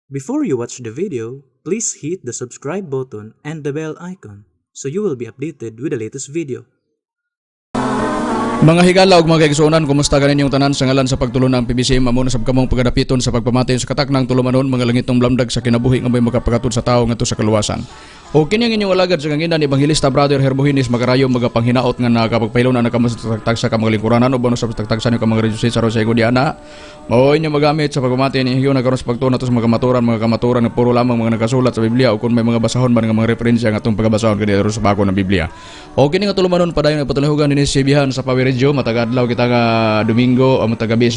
Before you watch the video, please hit the subscribe button and the bell icon so you will be updated with the latest video. Mga higala ug mga kaigsuonan, kumusta ganin yung tanan sa ngalan sa pagtulon ng PBCM amo na sab kamong pagadapiton sa pagpamati sa katak ng tulumanon mga langitong blamdag sa kinabuhi nga may makapagatod sa tao ngadto sa kaluwasan. O kini ang inyong alagad sa kanginan Evangelista Brother Hermohinis magarayo magapanghinaot nga nakapagpailaw na nakamasatagtag sa kamang lingkuranan o bono sa tagtagsan yung kamang reduce sa Rosego Diana. Mao inyo magamit sa pagpamati ni hiyo nagkaroon sa pagtuon ato sa mga kamaturan nga puro lamang mga nakasulat sa Biblia o kung may mga basahon man nga mga referensya nga atong pagbasahon kadi sa bako ng Biblia. O kini nga tulumanon padayon patuloy dinhi sa Sibihan sa Pawiredjo matagadlaw kita nga Domingo o matagabis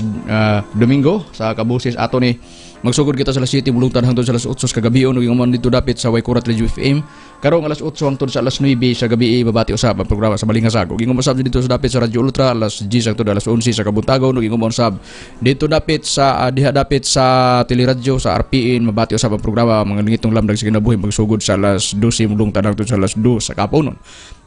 Domingo sa kabusis ato ni magsugod kita sa alas 7 mulungtan hangtod sa alas 8 sa kagabion ug ingumon dito dapit sa Waikurat Radio FM karong alas 8 hangtod sa alas 9 sa gabi babati usab ang programa sa Balingasag ug ingumon sab dito sa dapit sa Radio Ultra alas 10 hangtod alas 11 sa Kabuntagon ug ingumon sab dito dapit sa diha dapit sa Teleradyo sa RPN mabati usab ang programa mga ngitong lamdag sa kinabuhi magsugod sa alas 12 mulungtan hangtod sa alas 2 sa kapunon.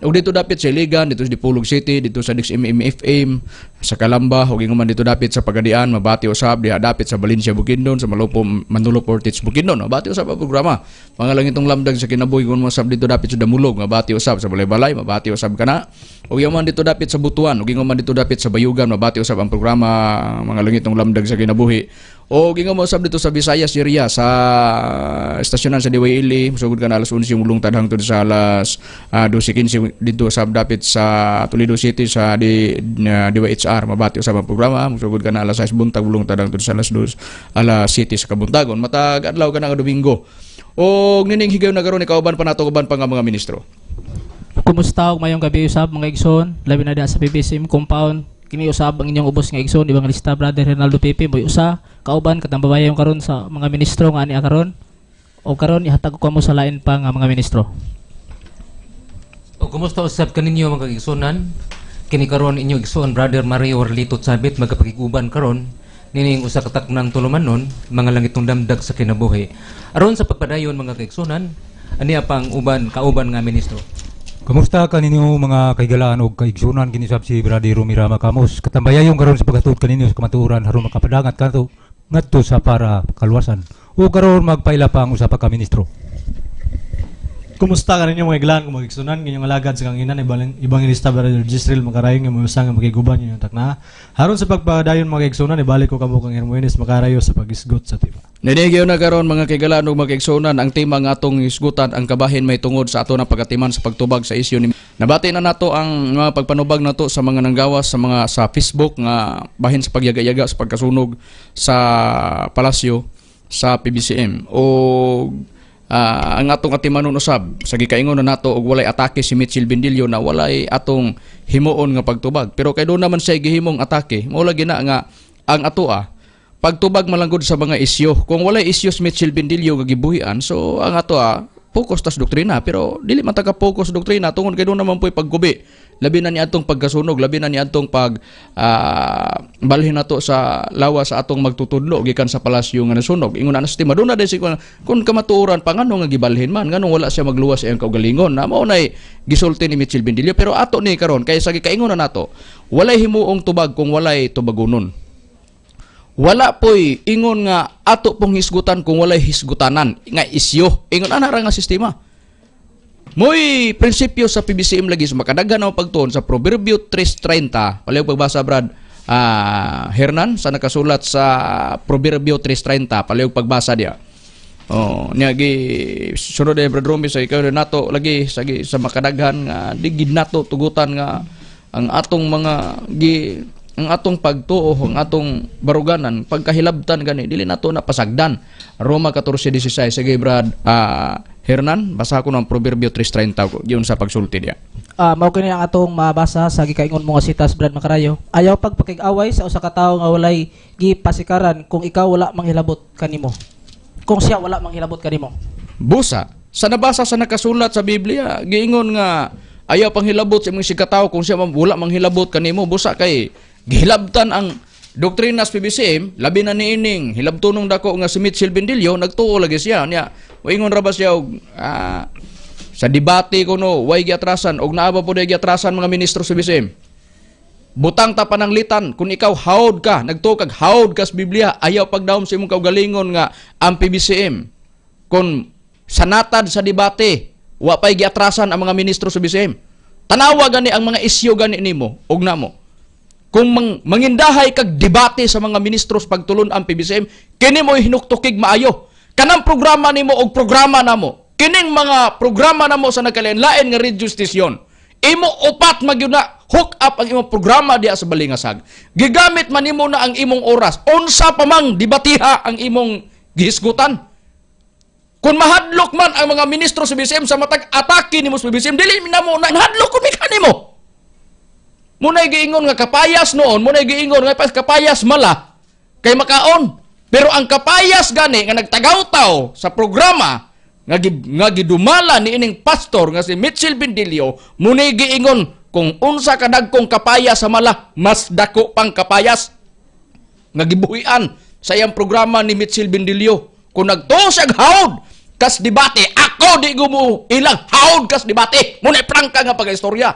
Ug dito dapit sa Iligan, dito sa Dipolog City, dito sa DXMM FM, sa Calamba, ug ingon man dito dapit sa Pagadian, mabati usab diha dapit sa Valencia Bukidnon, sa Malupo Manolo Portage Bukidnon, mabati usab ang programa. Mga langitong lamdag sa kinabuhi kun mo sab dito dapit sa Damulog, mabati usab sa Balay-Balay, mabati usab kana. Ug ingon man dito dapit sa Butuan, ug ingon man dito dapit sa Bayugan, mabati usab ang programa mga langitong lamdag sa kinabuhi. O gingo mo sab dito sa Visayas area sa estasyonan sa DYLE musugod ka na alas 11 mulong tadhang to sa alas 12:15 dito sa dapit sa Toledo City sa DYHR mabati usab ang programa musugod ka na alas 6 buntag mulong tadhang to sa alas 2 alas 7 sa Kabuntagon matag adlaw ka na nga Domingo. O nining higayon na karon ni kauban pa nato uban pa nga mga ministro. Kumusta og mayong gabi usab mga igsoon labi na diha sa PBCM compound. Kini usab ang inyong ubos nga igsoon Evangelista Brother Ronaldo Pepe moy usa kauban katang babayayon karon sa mga ministro nga ani karon o karon ihatag ko mo sa lain pa nga mga ministro. O kumusta usab kaninyo mga igsoonan? Kini karon inyong igsoon Brother Mario Orlito Sabit magapakiguban karon nining usa ka taknang tulumanon mga langitong damdag sa kinabuhi. Aron sa pagpadayon mga kaigsunan ani pang uban kauban nga ministro. Kamusta kaninyo mga kaigalaan o kaigsunan kinisab si Brother Romira Macamos katambayayong karon sa pagatuod kaninyo sa kamatuoran aron makapadangat kanto ngadto sa para kaluwasan o karon magpaila pa ang usa pa ka ministro. Kumusta ka ninyo mga iglaan kung magigsunan kanyang alagad sa kanginan Evangelista Brother Gisrel makarayong nga mayusang nga magiguban yung takna haron sa pagpadayon mga igsunan ibalik ko kamo kang Hermoines makarayo sa pagisgot sa tiba. Ninigyo na karon mga kaigalaan ug mga kaigsuonan ang tema nga atong isgutan ang kabahin may tungod sa ato na pagatiman sa pagtubag sa isyu ni nabati na nato ang mga pagpanubag nato sa mga nanggawas sa mga sa Facebook nga bahin sa pagyaga-yaga sa pagkasunog sa palasyo sa PBCM o ang atong atimanon usab sa gikaingon na nato og walay atake si Mitchell Bendilio na walay atong himuon nga pagtubag pero kay do naman siya gihimong atake mao lagi na nga ang atoa pagtubag malanggod sa mga isyu kung walay isyu si Mitchell Bendilio nga gibuhian so ang atoa focus tas doktrina pero dili man ta ka focus doktrina tungod kay do naman po'y paggubi labi na ni atong pagkasunog labi na ni atong pag balhin nato sa lawas sa atong magtutudlo gikan sa palasyo nga nasunog ingon na sistema do na dai kung kamatuoran pangano nga gibalhin man nganong wala siya magluwas sa iyang kaugalingon na mao nay gisulti ni Mitchell Bendilio pero ato ni karon kay sa gikaingon na nato walay himuong tubag kung walay tubagonon wala po'y ingon nga ato pong hisgutan kung walay hisgutanan nga isyo ingon ana ra nga sistema. Moy prinsipyo sa PBCM lagi sa makadaghan ang pagtuon sa Proverbio 3:30 palihog pagbasa Brad Hernan sa nakasulat sa Proverbio 3:30 palihog pagbasa dia. Oh niya gi sunod ay Brad Romy sa ikaw nato lagi sa makadaghan nga di gid nato tugutan nga ang atong mga ang atong pagtuo ang atong baruganan pagkahilabtan gani dili nato na pasagdan. Roma 14:16 sige Brad Hernan basa ko ng Proverbio 3:30 yun sa pagsulti dia. Mao kini ang atong mabasa sa gikaingon mo nga sitas Brad Macarayo. Ayaw pagpakig-away sa usa ka tawo nga walay gipasikaran kung ikaw wala manghilabot kanimo. Kung siya wala manghilabot kanimo. Busa sa nabasa sa nakasulat sa Biblia giingon nga ayaw panghilabot sa imong sikataw kung siya wala manghilabot kanimo busa kay gihilabtan ang doktrinas PBCM labi na niining hilabtunong dako nga si Mitchell Bendilio nagtuo lagi siya niya ingon ra ba siya og sa debate kuno way giatrasan og naa ba pud giatrasan mga ministro sa PBCM Butang ta pananglitan kung ikaw hawd ka, nagtukag hawd ka sa Biblia, ayaw pagdahom sa imong kaugalingon nga ang PBCM. Kung sanatad sa debate, wa pay giatrasan ang mga ministro sa BCM. Tanawa gani ang mga isyu gani nimo, ug namo. Kung mangindahay kag debate sa mga ministro sa pagtulon ang PBCM, kini mo hinuktukig maayo. Kanang programa nimo og programa namo. Kining mga programa namo sa nagkalain-lain nga radio station. Imo upat magyuna hook up ang imong programa diya sa Balingasag. Gigamit man nimo na ang imong oras. Unsa pa mang debatiha ang imong gihisgutan. Kung mahadlok man ang mga ministro sa BCM sa matag atake nimo sa BCM, dili na mo na hadlok kun kanimo. Munay giingon nga kapayas noon, munay giingon nga kapayas mala kay makaon. Pero ang kapayas gani nga nagtagaw-taw sa programa nga gidumala ni ining pastor nga si Mitchell Bendilio, munay giingon kung unsa kadagkong kapayas sa mala, mas dako pang kapayas nga gibuhian sa iyang programa ni Mitchell Bendilio. Kung nagtusag hawd kas debate, ako di gumo ilang hawd kas debate. Muna prangka nga pag-istorya.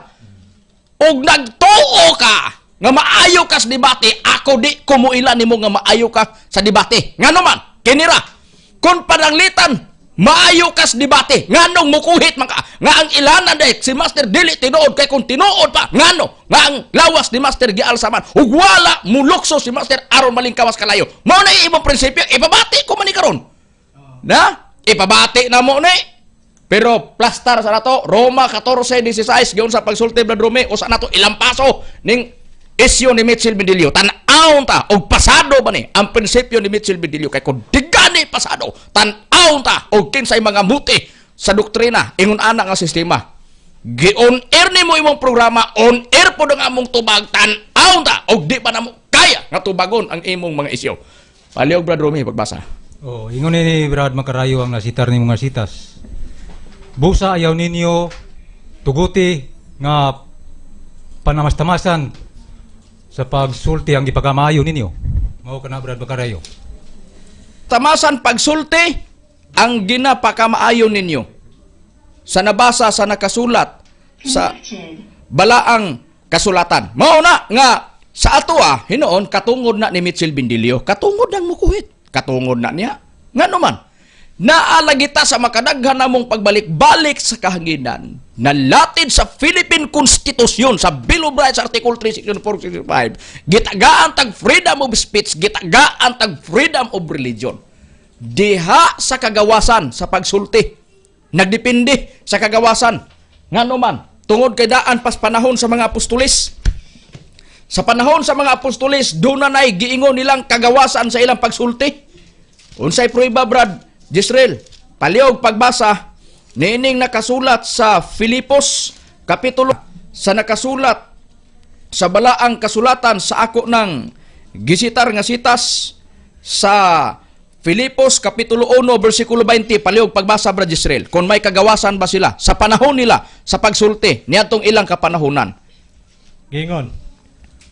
Og nagtuo ka nga maayo kas debate, ako di kumuila nimo nga maayo ka sa debate. Ngano man, kinira. Kung pananglitan, maayo kas debate. Nganong mukuhit man ka. Nga ang ilanan dek si Master dili tinuod kay kung tinuod pa. Ngano? Nga ang lawas ni Master gialsaman. Ug wala mulukso si Master aron malingkawas kalayo. Mao na imong prinsipyo, ibabati ko man ni karon. Na? Ipabati na mo ni. Pero plastar sa nato, Roma 14:16 giun sa pagsulti Brad Rome o sa nato ilang paso ning isyu ni Mitchell Bendilio. Tan-aw ta og pasado ba ni ang prinsipyo ni Mitchell Bendilio kay kung digani pasado, tan-aw ta og kinsay mga muti sa doktrina ingon ana nga sistema. Gi-on air nimo imong programa, on air pod ang among tubag, tan-aw ta og di pa namo kaya nga tubagon ang imong mga isyu. Paliog Brad Rome pagbasa. Oh, ingon ni Brad Makarayo ang nasitar ni mga sitas. Busa ayaw ninyo tuguti nga panamastamasan sa pagsulti ang ipagamayo ninyo. Mao kana Brad Makarayo. Tamasan pagsulti ang ginapakamaayo ninyo. Sa nabasa sa nakasulat sa balaang kasulatan. Mao na nga sa ato hinoon katungod na ni Mitchell Bendilio, katungod nang mukuhit. Katungod na niya. Nga naman, naalagita sa makadaghan namong pagbalik-balik sa kahanginan na latid sa Philippine Constitution sa Bill of Rights Article 3, Section 465, gitagaan tag freedom of speech, gitagaan tag freedom of religion. Diha sa kagawasan sa pagsulti. Nagdepende sa kagawasan. Nga naman, tungod kay daan pas panahon sa mga apostolis. Sa panahon sa mga apostolis, doon na na'y giingon nilang kagawasan sa ilang pagsulti. Unsay prueba, Brad Jisrael, paliog pagbasa, nining nakasulat sa Filipos, kapitulo, sa nakasulat sa balaang kasulatan sa ako ng gisitar nga sitas sa Filipos, kapitulo 1, versikulo 20, paliog pagbasa, Brad Jisrael, kung may kagawasan ba sila sa panahon nila sa pagsulti, niyatong ilang kapanahunan. Gingon.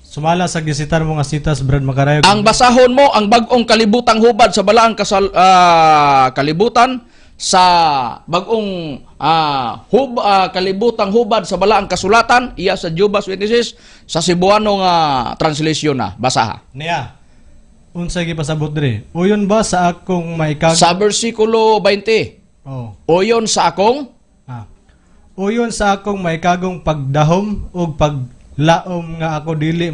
Sumala sa gisitar mo nga sitas, Brad Makarayo. Ang basahon mo, ang bagong kalibutang hubad sa balaang kalibutan, sa bagong kalibutang hubad sa balaang kasulatan, iya sa Jehovah's Witnesses, sa Cebuano nga translation na. Basaha. Niya, unsay gipasabot diri? Uyon ba sa akong maikag... Sa versikulo 20. Oh. Uyon sa akong... Uyon sa akong maikagong pagdahom o paglaom nga ako dili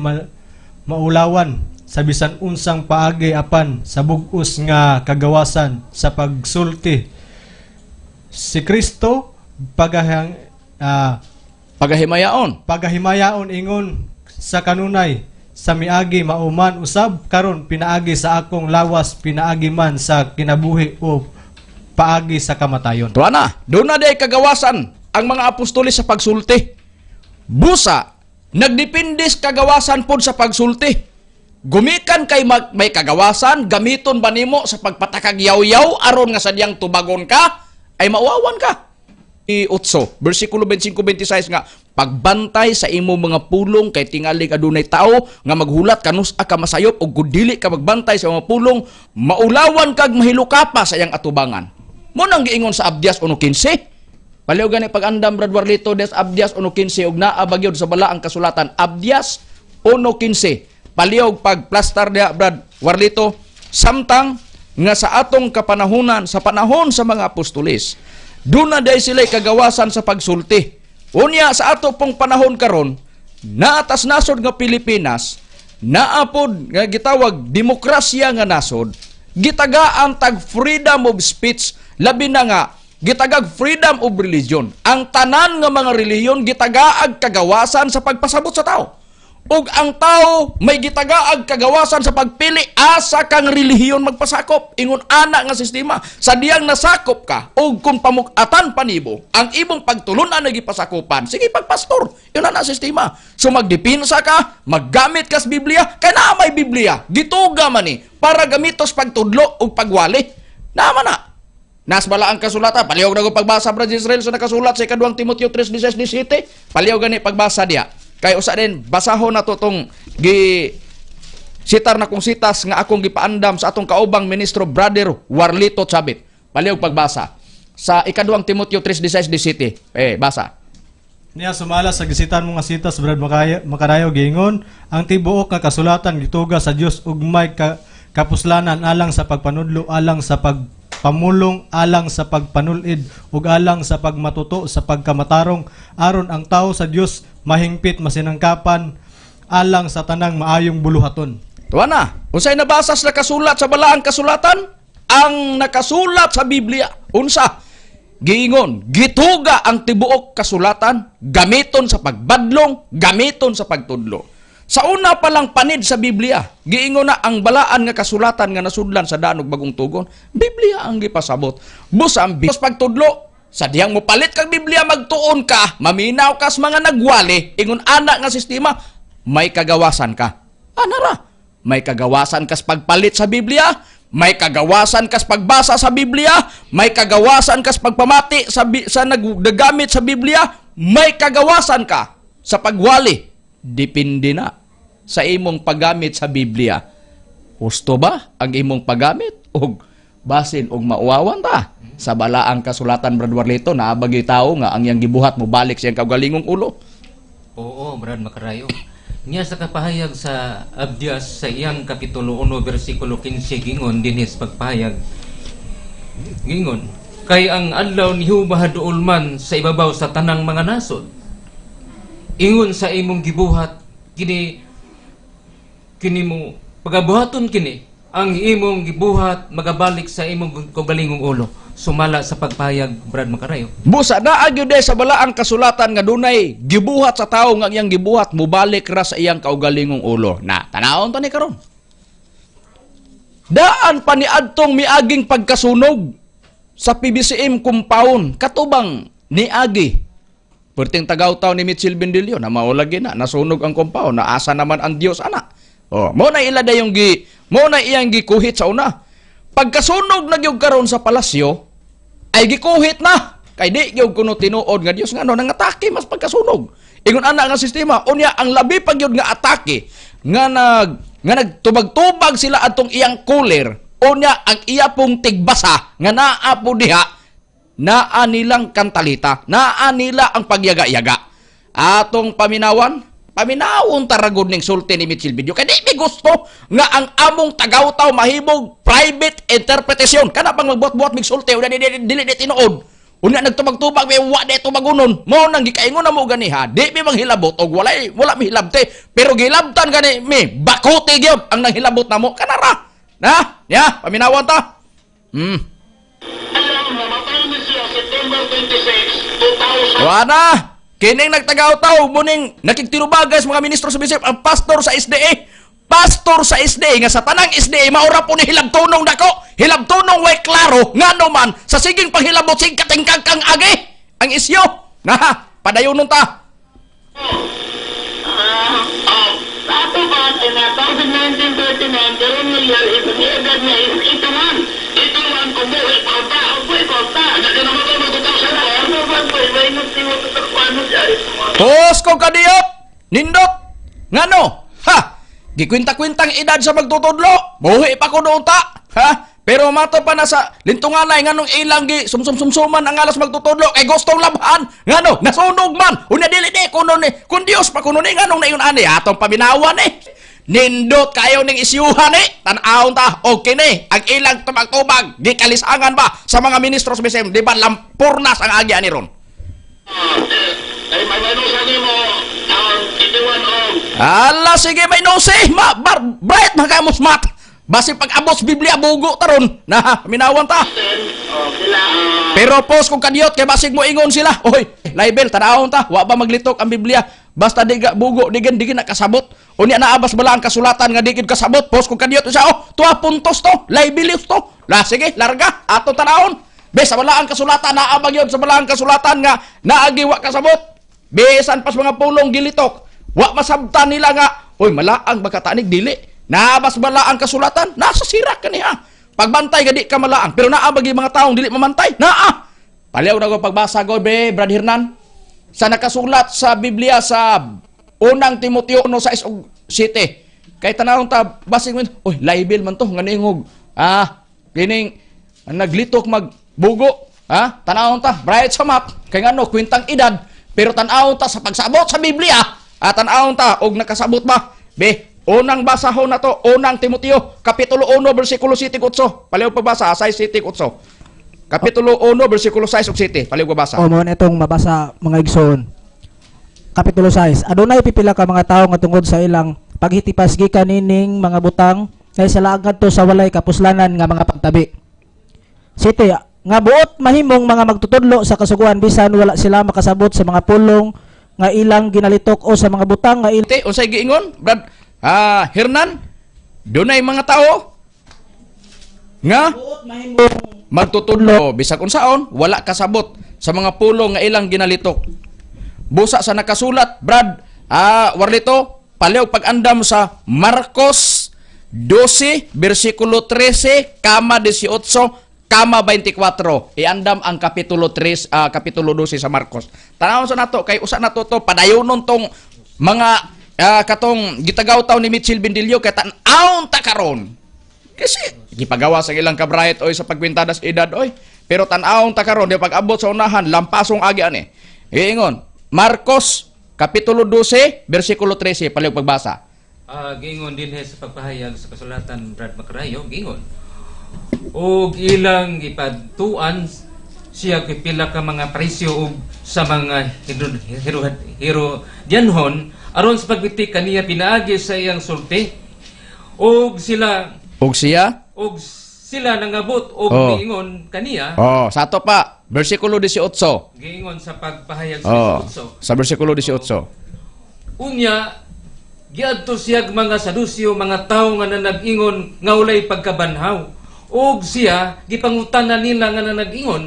maulawan sa bisan unsang paagi apan sa bug-os nga kagawasan sa pagsulti. Si Kristo pagahimayaon ingon sa kanunay sa miagi mauman usab karon pinaagi sa akong lawas pinaagi man sa kinabuhi o paagi sa kamatayon. Tuana, doon na day kagawasan ang mga apostolis sa pagsulti. Busa, nagdependis kagawasan pod sa pagsulti. Gumikan kay may kagawasan, gamiton ba nimo sa pagpatakag yaw-yaw aron nga sadyang tubagon ka, ay mauawan ka. I-8, versikulo 25-26 nga, pagbantay sa imo mga pulong kay tingali adunay tao nga maghulat kanus ka masayop o gudili ka magbantay sa mga pulong, maulawan kag mahilukapa sa iyang atubangan. Mo nang giingon sa Abdias 1:15. Paliw gani pag-andam Brad Warlito des Abdias 1:15 ug naa bagyod sa balaang kasulatan Abdias 1:15 palihog pagplastar diha Brad Warlito samtang nga sa atong kapanahunan sa panahon sa mga apostoles duna day sila kagawasan sa pagsulti. Unya sa ato pong panahon karon naatas nasod nga Pilipinas naapod nga gitawag demokrasya nga nasod gitagaan tag freedom of speech labi na nga gitagag freedom of religion. Ang tanan nga mga relihiyon gitagaag kagawasan sa pagpasabot sa tao. Ug ang tao may gitagaag kagawasan sa pagpili asa kang relihiyon magpasakop. Ingon ana nga sistema sa diyang nasakop ka ug kung pamukatan panibo ang imong pagtulunan na gipasakupan sige pagpastor. Yun na sistema. So magdipinsa ka, maggamit ka sa Biblia, kay naa may Biblia. Gituga man ni para gamitos pagtudlo ug pagwali. Naman na. Nas bala ang kasulatan, palihog na ko pagbasa Brad Israel sa nakasulat sa 2 Timoteo 3:16-17, palihog gani pagbasa diya. Kay usa din basahon nato tong sitar na kong sitas nga akong gipaandam sa atong kaubang ministro Brother Warlito Chabit. Palihog pagbasa sa 2 Timoteo 3:16-17. Basa. Niya sumala sa gisitan mo nga sitas Brad Makarayo giingon ang tibuok nga kasulatan gituga sa Dios ug may kapuslanan alang sa pagpanudlo, alang sa pamulong, alang sa pagpanulid ug alang sa pagmatuto sa pagkamatarong aron ang tao sa Dios mahingpit masinangkapan alang sa tanang maayong buluhaton. Tuwa na, unsay nabasa sa nakasulat sa balaang kasulatan? Ang nakasulat sa Biblia, unsa? Giingon, gituga ang tibuok kasulatan, gamiton sa pagbadlong, gamiton sa pagtudlo. Sa una pa lang panid sa Biblia, giingon na ang balaan nga kasulatan nga nasudlan sa danog bagong tugon, Biblia ang gipasabot. Busa ang Biblia pagtudlo, sa diyang mo palit kag Biblia magtuon ka, maminaw ka sa mga nagwali, ingon ana nga sistema, may kagawasan ka. Anara, may kagawasan ka sa pagpalit sa Biblia, may kagawasan ka sa pagbasa sa Biblia, may kagawasan ka sa pagpamati sa naggamit sa Biblia, may kagawasan ka sa pagwali. Depende na sa imong paggamit sa Biblia. Husto ba ang imong paggamit? O basin og mauwawan ta? Sa balaang kasulatan Brad Warlito, naabagi tao nga ang iyang gibuhat mo balik siyang kaugalingong ulo. Oo, Brad Makarayo. Niya sa kapahayag sa Abdias sa iyang kapitulo 1 bersikulo 15 gingon dinhis pagpahayag. Gingon, kay ang adlaw ni Jehova haduol man sa ibabaw sa tanang mga nasod. Ingon sa imong gibuhat kini mo pagabuhaton kini ang imong gibuhat magabalik sa imong kaugalingong ulo. Sumala sa pagpahayag Brad Makarayo. Busa na agyud sa balaang kasulatan nga dunay gibuhat sa tawo nga iyang gibuhat mubalik ra sa iyang kaugalingong ulo. Na tanawon ta ni karon. Daan pa ni adtong miaging pagkasunog sa PBCM compound katubang niagi. Perting tagaw-taw ni Mitchell Bendilio na maulagi na nasunog ang compound, naasa naman ang Dios ana. Mo na ila dayong mo na iyang gikuhit sa una. Pagkasunog na gyud karon sa palasyo ay gikuhit na kay di gyud kuno tinuod nga Dios nga nangatake mas pagkasunog. Ingon ana nga sistema unya ang labi pag gyud nga atake nga nagtubag-tubag sila atong iyang cooler unya ang iya pong tigbasa nga naa po diha naa nilang kantalita, naa nila ang pagyaga-yaga. Atong paminawon taragod ning sulti ni Mitchell Video. Kaya di may gusto nga ang among tagaw-taw mahimog private interpretation. Kana pang magbuhat-buhat mig sulti, una dili tinuod. Una nagtubag-tubag, may wa di tumagunon. Mo nang gikaingon na mo ganiha, di may manghilabot o wala mahilabte. Pero gilabtan gani, may bakote gyud ang nanghilabot na mo. Kanara. Na? Ya, paminawon ta. Wala! Kining nagtagaw-taw, muning nakiktinubagas mga ministro sa bisip, ang pastor sa SDA. Pastor sa SDA, nga sa tanang SDA, maura po ni hilabtunong dako. Hilabtunong way klaro, nga naman, sa siging panghilabot, sig katingkang kang agi. Ang isyo. Na, padayunon ta. Ato ba, na 1939, karon nila, ipaniagad na ito man. Ito man, kumuhi pa ba? Kumuhi pa ba? Nagkanaman ko magutang sa mga. Ano ba, may nagsiwag sa kwano siya. Pos ko kadiyot! Nindot! Ngano? Ha! Gikwinta-kwintang edad sa magtutudlo. Buhi pa ko noon ta. Ha? Pero mato pa na sa lintunganay nganong ilang gi sumsum-sumsuman ang alas magtutudlo kay gustong labhan. Ngano, nasunog man. Unya dili di kuno ni. Kun Dios pa kuno ni nganong nayon ani atong pabinawan ni. Nindot kayo ning isyuhan ni. Tan-awon ta okay ni. Ang ilang tubag-tubag gikalisangan ba sa mga ministro sa BCM, di ba lampurnas ang agi ani ron. Ay mabanusan mo ang itiwan og Ala sige may no say bright magamos mat. Basi pag abos Biblia bugo taron na minawan ta. sila Pero pos kung kadiyot kay basig mo ingon sila. Oy, libel tanawon ta, wa ba maglitok ang Biblia? Basta diga bugo digin nakasabot. Unya naabas bala ang kasulatan nga digid kasabot. Pos kung kadiyot siya tuwa puntos to, libelos to. La sige, larga ato tanawon. Besa bala ang kasulatan naabag yon sa bala ang kasulatan nga naagi wa kasabot. Besan pas mga pulong gilitok. Wa masabtan nila nga, oy malaang bagkatanig dili. Naabas bala ang kasulatan, nasa sirak kaniya. Pagbantay gadi ka malaang, pero naabagi mga taong dili mamantay. Naa. Paliw na ko pagbasa ko be, Brad Hernan. Sa nakasulat sa Biblia sa unang Timoteo 1:6-7. Kay tanawon ta basig man, oy, libel man to nganingog. Kining naglitok magbugo. Tanawon ta, bright sa map. Kay ngano kwentang edad, pero tanawon ta sa pagsabot sa Biblia. Tanawon ta og nakasabot ba? Be, unang basahon na to, unang Timoteo, Kapitulo 1, versikulo 7-8. Paliw pagbasa, 6-7-8. Kapitulo 1, versikulo 6-7. Paliw pagbasa. O mo itong mabasa mga igsoon. Kapitulo 6. Adunay pipila ka mga tawo nga tungod sa ilang paghitipas gikan nining mga butang kay sa laag to sa walay kapuslanan nga mga pagtabi. Siti, nga buot mahimong mga magtutudlo sa kasuguan bisan wala sila makasabot sa mga pulong nga ilang ginalitok o sa mga butang nga ilang Unsay giingon, Brad Hernan? Dunay mga tao nga magtutudlo bisag unsaon wala kasabot sa mga pulong nga ilang ginalitok. Busa sa nakasulat, Brad Warlito, paliw pag-andam sa Marcos 12 versikulo 13 kama 18 kama 24. Iandam ang kapitulo 3 kapitulo 12 sa Marcos. Tanawon sa nato kay usa nato to padayonon tong mga katong gitagaw taw ni Mitchell Bendilio kay tan-aon ta karon. Kasi gipagawa sa ilang kabrayet oy sa pagkwintadas edad oy. Pero tan-aon ta karon di pag-abot sa unahan lampasong agi ani. Giingon Marcos kapitulo 12 bersikulo 13 paliw pagbasa. Gingon din sa pagpahayag sa kasulatan Brad Macarayo, gingon. Og ilang ipadtuan siya pipila ka mga presyo og sa mga Herodianhon aron sa pagbitik kaniya pinaagi sa iyang sulti og sila nangabot og giingon kaniya Sato pa bersikulo 18. giingon sa pagpahayag sa 18 Sa bersikulo 18. unya giadto siya mga Sadusyo mga tawo nga nanag-ingon nga walay pagkabanhaw og siya gipangutanan nila nga nanag-ingon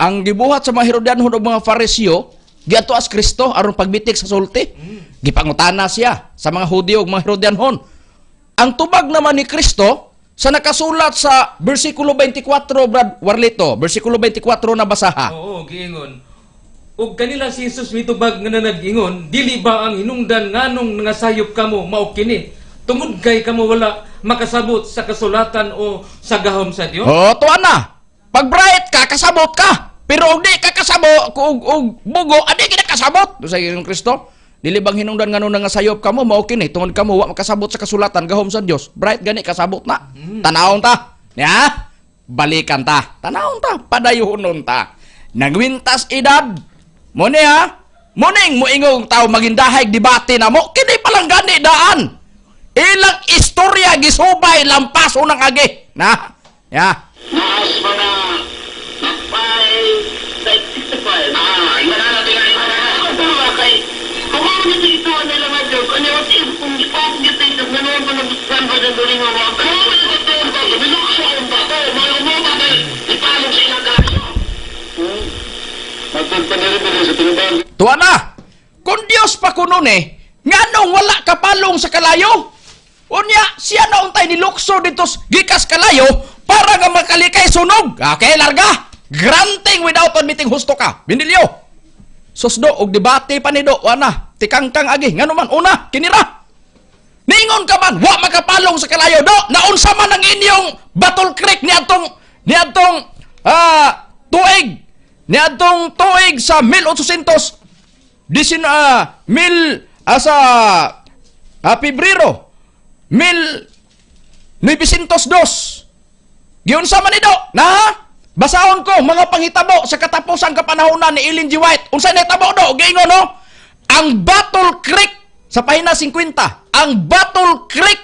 Ang gibuhat sa mga Herodianhon ug mga Fariseo giadto as Kristo aron pagbitik sa sulti. Gipangutana siya sa mga Hudiyo ug mga Herodianhon. Ang tubag naman ni Kristo sa nakasulat sa bersikulo 24, Brad Warlito, bersikulo 24 na basaha. Oo, giingon. Ug kanila si Jesus mitubag nga nanag-ingon, dili ba ang hinungdan nganong nangasayop kamo mao kini? Tungod kay kamo wala makasabot sa kasulatan o sa gahom sa Dios? Tuan na. Pag bright ka, kasabot ka. Pero og di ka kasabot, og bugo, adi ka kasabot. Do sa Ginoong Kristo. Dili bang hinungdan nganong nangasayop kamo mao kini? Tungod kamo wa makasabot sa kasulatan gahom sa Dios. Bright gani kasabot na. Tanawon ta. Ya? Balikan ta. Tanawon ta. Padayuhonon ta. Nagwintas edad. Mone ha? Muning moingong tao magindahayg debate na mo. Kini palang gani daan. Ilang istorya gisubay lampas unang agi. Na? Ya. naas mga nakpay sa 65. Yan na natin ang mga kay kung ano nito ito ang nila nga Diyos, ano yung team, kung ipag nito ito, ganoon pa nagbukan pa dyan doon yung mga kaya mo yung ito yung bago, nilukso ang bago, mga mga kay ipalong sa ilang kaso. Magpagpanarinig sa tinubag. Tuwa na. Kung Dios pa kuno ni, nganong wala kapalong sa kalayo? Unya, siya na untay nilukso dito gikas kalayo para nga makalikay sunog. Okay, larga. Granting without admitting husto ka. Bindilyo. Susdo og debate pa ni do, wana. Tikangkang agi. Ngano man una, kinira. Ningon ka man, wa makapalong sa kalayo do. Naunsa man ang inyong Battle Creek niadtong tuig sa 1800 Pebrero 1902. Giunsa man ido na basahon ko mga panghitabo sa katapusan kapanahonan ni Ellen G. White. Unsa nahitabo do? Giingon no? Ang Battle Creek sa pahina 50, ang Battle Creek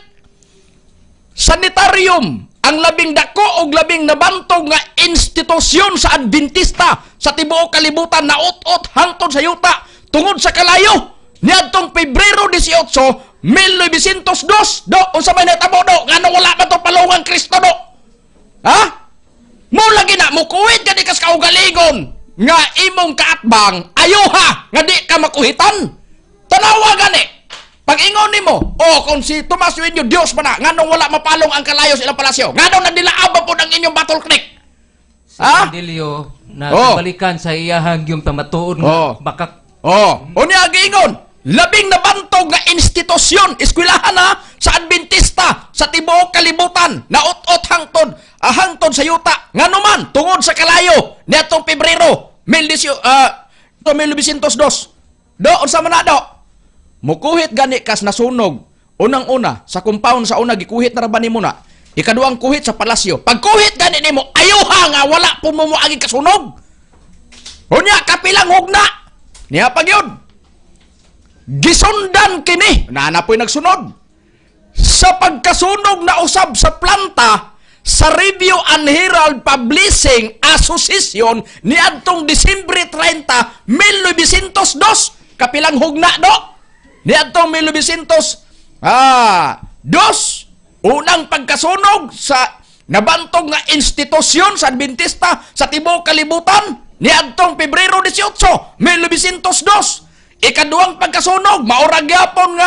Sanitarium, ang labing dako o labing nabantog nga institusyon sa Adventista sa tibuok kalibutan na ut-ut hangtod sa yuta tungod sa kalayo niadtong Pebrero 18, 1902. Do, unsa may nahitabo do? Ngano wala ba to palungang Kristo do? Ha? Mo lagi na mo kuwit gani kas kaugaligon nga imong kaatbang ayuha nga di ka makuhitan. Tanawa gani. Pag-ingon nimo, kung si Tomas Yuinyo Dios pa na, nganong wala mapalong ang kalayo sa ilang palasyo? Nganong nadilaaba po ng inyong Battle Creek? Sa Andilio, na balikan sa iyahang yung pamatuon nga bakak. Unya giingon, labing nabantog nga institusyon, eskwelahan na sa Adventista, sa tibuok kalibutan, na ut-ut hangtod sa yuta. Ngano man, tungod sa kalayo, niatong Pebrero, 1902. Do, unsa man na do? Mukuhit gani kas nasunog. Unang-una, sa compound sa una, gikuhit na rabani mo na. Ikaduang kuhit sa palasyo. Pag kuhit gani nimo, ayuha nga, wala po mo agi kasunog. Unya, kapilang hugna. Niya pag yun. Gisundan kini. Naanapoy nagsunod. Sa pagkasunog na usab sa planta, sa Review and Herald Publishing Association ni adtong Disyembre 30, 1902. Kapilang hugna do. Niadtong 1902, unang pagkasunog sa nabantog nga institusyon sa Adventista sa tibuok kalibutan, niadtong Pebrero 18, 1902. Ikaduang pagkasunog, maurag gyapon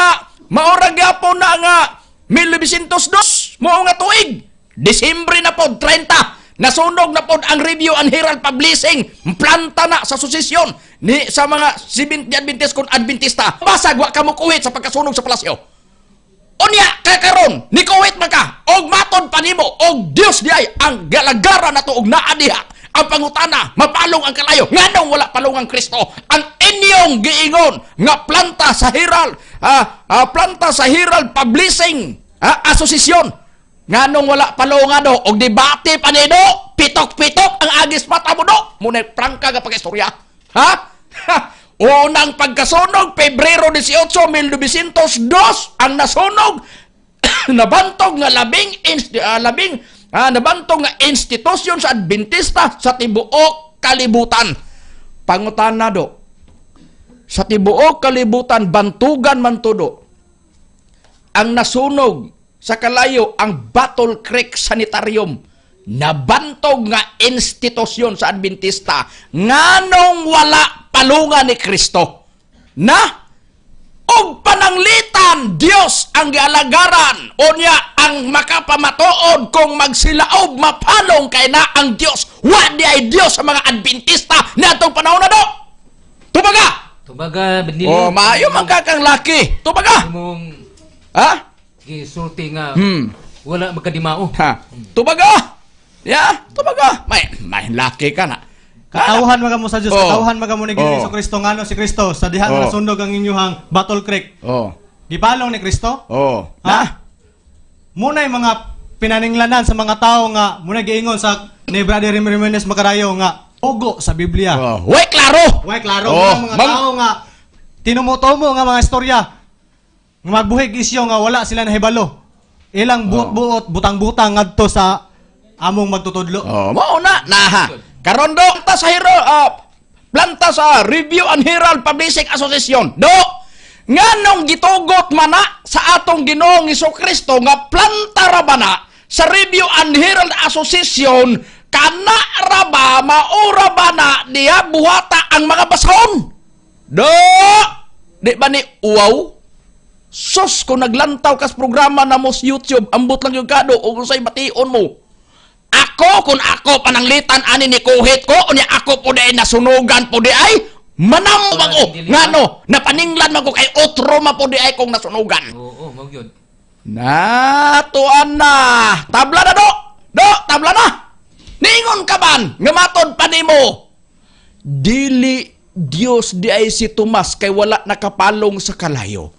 na nga 1902, mao nga tuig, Disyembre na pod 30. Nasunog na pod ang Review and Herald Publishing, planta na sa asosasyon ni sa mga Adventist kung Adventista. Basag wa ka mo kuwit sa pagkasunog sa palasyo. Unya kakaron ni kuwit man ka og maton pa nimo og Dios diay ang galagara nato og naa diha ang pangutana mapalong ang kalayo. Nganong wala palong ang Kristo? Ang inyong giingon nga planta sa Herald Publishing asosasyon. Nganong wala palongado og debate pa ni do, pitok-pitok ang agis mata mo do. Muna prangka ka pag-istorya. Ha? Unang pagkasunog, Pebrero 18, 1902, ang nasunog, nabantog nga nabantog nga institusyon sa Adventista sa tibuok kalibutan. Pangutana do, sa tibuok kalibutan, bantugan man todo, ang nasunog sa kalayo ang Battle Creek Sanitarium, nabantog nga institusyon sa Adventista. Nganong wala palungan ni Kristo? Na og pananglitan Dios ang gialagaran unya ang makapamatuod kung magsilaob mapalong kay na ang Dios. Wa di ay Dios sa mga Adventista na atong panahon na do. Tubaga Benilio. Maayo man ka kang laki. Tubaga. Imong gisulti nga wala magkadimao. Tubaga. Tubaga. May laki ka na. Katauhan maga mo sa Dios, katauhan maga mo ni Ginoong Kristo ngano si Kristo sa diha nga sundog ang inyuhang Battle Creek. Gipalong ni Kristo? Munay mga pinaninglanan sa mga tao nga munay giingon sa ni Brother Jimenez Macarayo nga ugo sa Biblia. Way klaro. Mga tao nga tinumutomo nga mga istorya. Magbuhig isyo nga wala sila nahibalo. Ilang buot-buot, butang-butang ngadto sa among magtutudlo. Mao na karon do planta sa Review and Herald Publishing Association. Do nganong gitugot man na sa atong Ginoong Hesukristo nga planta ra ba na sa Review and Herald Association kana ra ba maura ba na diya buhata ang mga basahon? Do di ba ni wow? Sus, kung naglantaw kas programa na mo sa YouTube, ambot lang yung kado o kung sa'y bation mo. Kung ako pananglitan ani ni kuhit ko, unya ako po di ay nasunugan po di ay, manambang ko. Ngano, napaninglan man ko kay otro ma po di ay kong nasunugan. Oo, magyod. Tuan na. Tabla na, do. Do, tabla na. Ningon ka man, ngamatod pa nimo. Dili Dios di ay si Tomas kay wala nakapalong sa kalayo.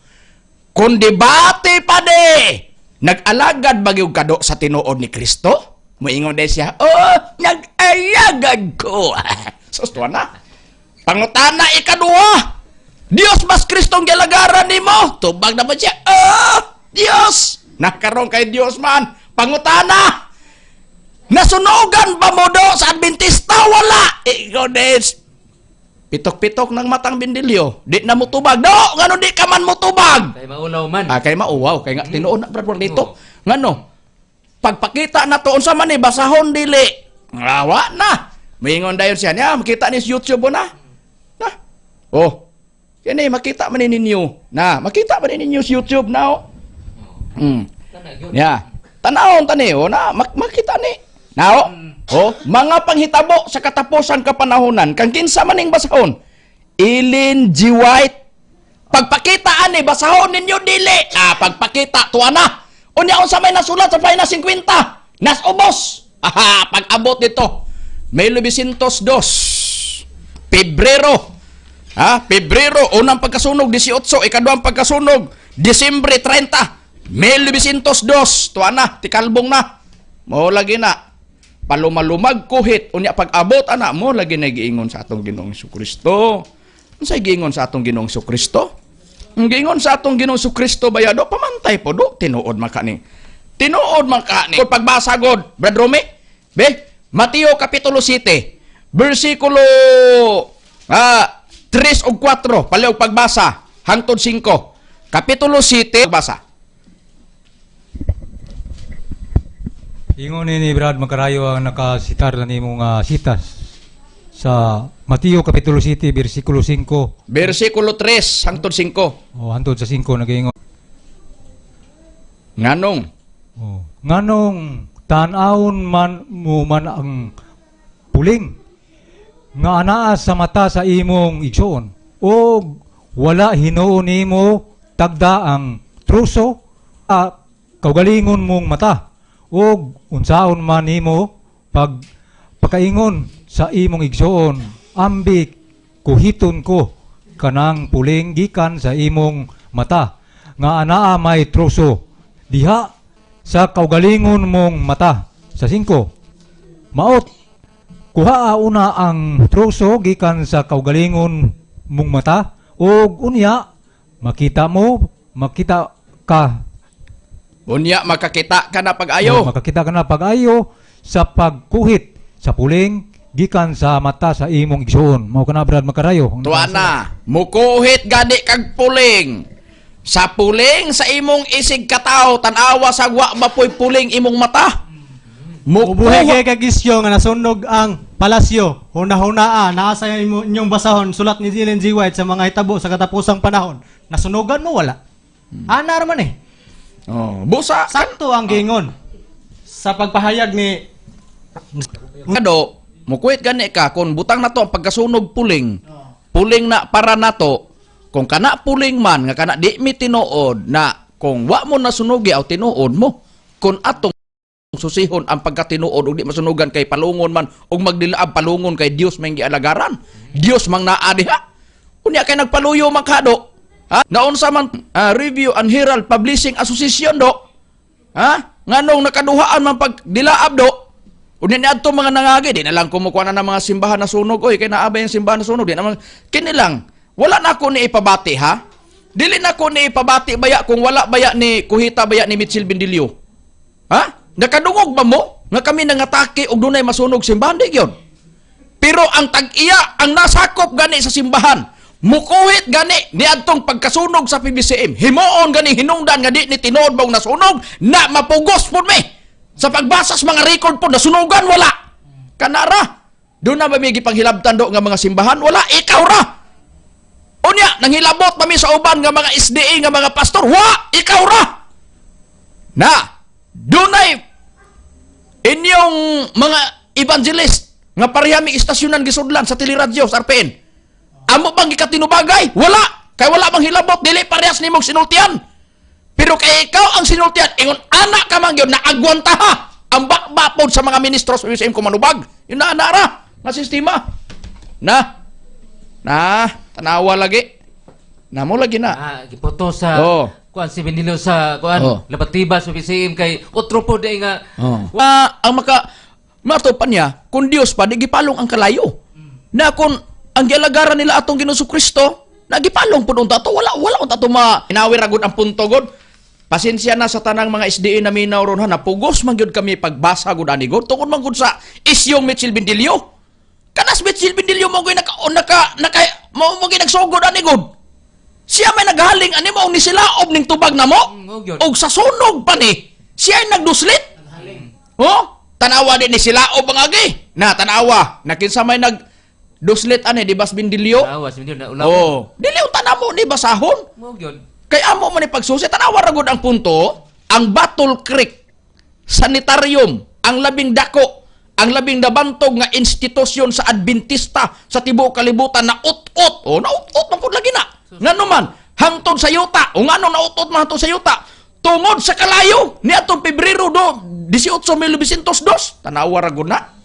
Kung debate pa de, nag-alagad bagyog kado sa tinuod ni Kristo? Moingon de siya, nag-alagad ko. Sustuan na. Pangutana ikaduha, Dios mas Kristong galagaran nimo. Tubag naman siya, Dios. Nakaroon kay Dios man. Pangutana, nasunugan ba mo do sa Adventista? Wala. Ikaw des. Pitok-pitok ng matang bindilyo. Di na mo tubag. Do, ngano di ka man mo tubag? Kay maulaw man. Kay mauwaw. Kay nga tinuon na brad dito. Ngano? Pagpakita na to unsa man ni basahon dili. Ngawa na. Mingon dayon siya niya, makita ni sa YouTube na. Na. Oh. Kini makita man ninyo. Na, makita man ninyo sa YouTube na. Ya. Tanawon tani na makita ni. Now, mga panghitabo sa katapusan kapanahonan, kang kinsa maning basahon, Ellen G. White, pagpakitaan ni basahon ninyo dili, pagpakita, tuwa na, unya kung sa may nasulat sa pahina 50, nas ubos, pag-abot dito, may 1902, Pebrero, unang pagkasunog 18, ikaduang pagkasunog, Disyembre 30, 1902, tuwa na, tikalbong na, mo lagi na, palumalumag kuhit unya pag-abot ana mo lagi nagiingon sa atong Ginoong Jesucristo. Unsay giingon sa atong Ginoong Jesucristo? Ang giingon sa atong Ginoong Jesucristo bayado pamantay po do tinuod man kani. Tinuod man kani. Kung pagbasa god, Brad Romy, Mateo kapitulo 7, bersikulo 3 ug 4, paliog pagbasa hangtod 5. Kapitulo 7 pagbasa. Ingon ni Brad Makarayo ang nakasitar na nimo nga sitas sa Mateo kapitulo 7 bersikulo 5. Bersikulo 3 hangtod 5. Hangtod sa 5 nagaingon. Nganong? Nganong tan-awon man mo man ang puling nga anaa sa mata sa imong igsoon o wala hinuon nimo tagda ang truso kaugalingon mong mata o unsaon man nimo pagpakaingon sa imong igsoon ambi kuhiton ko kanang puling gikan sa imong mata nga anaa may truso diha sa kaugalingon mong mata. Sa 5 maot kuhaa una ang truso gikan sa kaugalingon mong mata ug unya makita ka Unya makakita ka na pag-ayo. Makakita ka na pag-ayo sa pagkuhit sa puling gikan sa mata sa imong igsoon. Mao kana Brad Makarayo. Tuwa na, mukuhit gani kag puling. Sa puling sa imong isig kataw tan-awa sa wa mapoy puling imong mata. Ubuhay kay kagisyo nga nasunog ang palasyo. Huna-hunaa, naa sa inyong basahon sulat ni Ellen G. White sa mga hitabo sa katapusang panahon. Nasunogan mo wala. Anar man eh. Busa. Sakto ang gingon sa pagpahayag ni Kado, mukuhit gani ka kung butang na to ang pagkasunog puling. Puling na para nato. Kung kana puling man nga kana di mi tinuod na kung wa mo nasunugi aw tinuod mo. Kung atong susihon ang pagkatinuod ug di masunugan kay palungon man ug magdilaab palungon kay Dios may gialagaran. Dios mang naa diha. Unya kay nagpaluyo man kado. Naunsa man Review and Herald Publishing Association do. Nganong nakaduhaan man pagdilaab do. Unya ni adto mga nangagi di na lang kumukuha na ng mga simbahan na sunog oy kay naa ba yung simbahan na sunog di naman kini lang. Wala na ko ni ipabati ha. Dili na ko ni ipabati baya kung wala baya ni kuhita baya ni Mitchell Bindilio. Nakadungog ba mo nga kami nangatake og dunay masunog simbahan di gyud. Pero ang tag-iya ang nasakop gani sa simbahan. Mukuhit gani ni adtong pagkasunog sa PBCM. Himuon gani hinungdan nga di ni tinuod bang nasunog na mapugos pud mi. Sa pagbasas mga record po nasunogan wala. Kanara. Doon na ba may gipanghilabtan do nga mga simbahan? Wala, ikaw ra. Unya, nanghilabot pa mi sa uban nga mga SDA nga mga pastor. Wa, ikaw ra. Na, doon ay inyong mga evangelist nga parihami istasyonan gisudlan sa teleradyo sa RPN. Amo bang ikatinubagay? Wala. Kay wala bang hilabot dili parehas nimong sinultian. Pero kay ikaw ang sinultian, ingon anak ka man yun, naagwanta ha. Ang bakbapod sa mga ministro sa PBCM kumanubag. Yun na anara, nga sistema. Na, tanawa lagi. Namo lagi na. Gipoto sa kuan si Benilio sa kuan labatiba sa PCM kay otro po day nga Ang matupan niya, kung Diyos pa, di gipalong ang kalayo. Na kung ang gialagaran nila atong Ginoong Kristo, nagipalong po unta to, wala unta to inawiragod ang punto god. Pasensya na sa tanang mga SDA na minaw ron ha, napugos man gyud kami pagbasa gud ani god tungod man gud sa isyong Mitchell Bendilio. Kanas Mitchell Bendilio mo gyud mo gyud nagsugod ani god. Siya may naghaling ani mo ni silaob ning tubag namo. Og sa sunog pa ni, siya ay nagduslit. Tanawa din ni silaob ang agi. Na tanawa, nakinsa may nagduslit ani di bas Bendilio. Awas Benilio na ulaw. Dili tanamo ni basahon. Mo gyud. Kay amo man ni pagsusi, tanawa ragod ang punto, ang Battle Creek Sanitarium, ang labing dako, ang labing nabantog nga institusyon sa Adventista sa tibuok kalibutan na ut-ut. Naut-ut man pud lagi na. Ngano man, hangtod sa yuta, o ngano naut-ut man hangtod sa yuta, tungod sa kalayo, ni atong Pebrero 18, 1902, tanawa ragod na.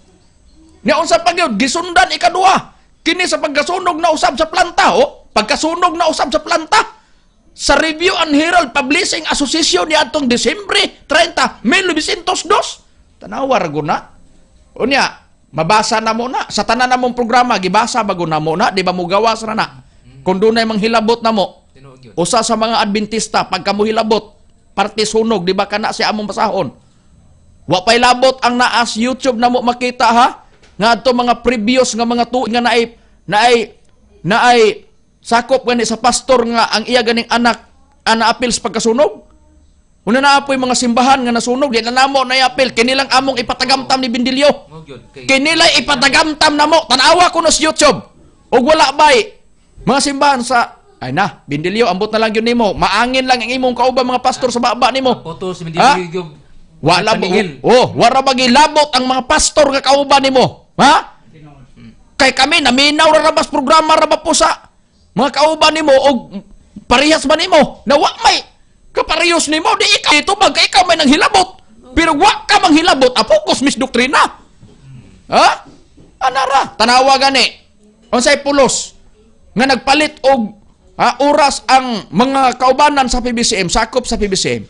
Niya unsa pagyud gisundan ikadua, kini sa pagkasunog na usab sa planta, pagkasunog na usab sa planta, sa Review and Herald Publishing Association ni atong Disyembre 30, 1902. Tanawa ragod na. Unya, mabasa na mo na. Sa tanan namong programa, gibasa bago na mo na. Di ba mo gawas na na? Kung doon ay manghilabot na mo. Usa sa mga Adventista, pagka mo hilabot, parte sunog, di ba ka na siya among basahon? Wa pa'y labot ang naas YouTube na mo makita ha? Nga ito mga previous nga mga tuig nga naay sakop gani sa pastor nga ang iya ganing anak apil sa pagkasunog. Una na apoy mga simbahan nga nasunog, di na namo na apil kinilang among ipatagamtam ni Bendilio. Kinila ipatagamtam namo, tanawa ko no sa YouTube. Og wala bay mga simbahan sa ay na, Bendilio ambot na lang yun nimo. Maangin lang ang imong kauban mga pastor sa baba nimo. Poto si Benilio gyud. Wala wala magilabot ang mga pastor nga kauban nimo. Ha? Kay kami naminaw ra rabas programa ra ba po sa mga kauban nimo og parehas ba nimo na wa may kaparehas nimo di ikaw ito magka ikaw may nanghilabot pero wa ka manghilabot apokos mis doktrina ha anara tanawa gani unsay pulos nga nagpalit og oras ang mga kaubanan sa PBCM sakop sa PBCM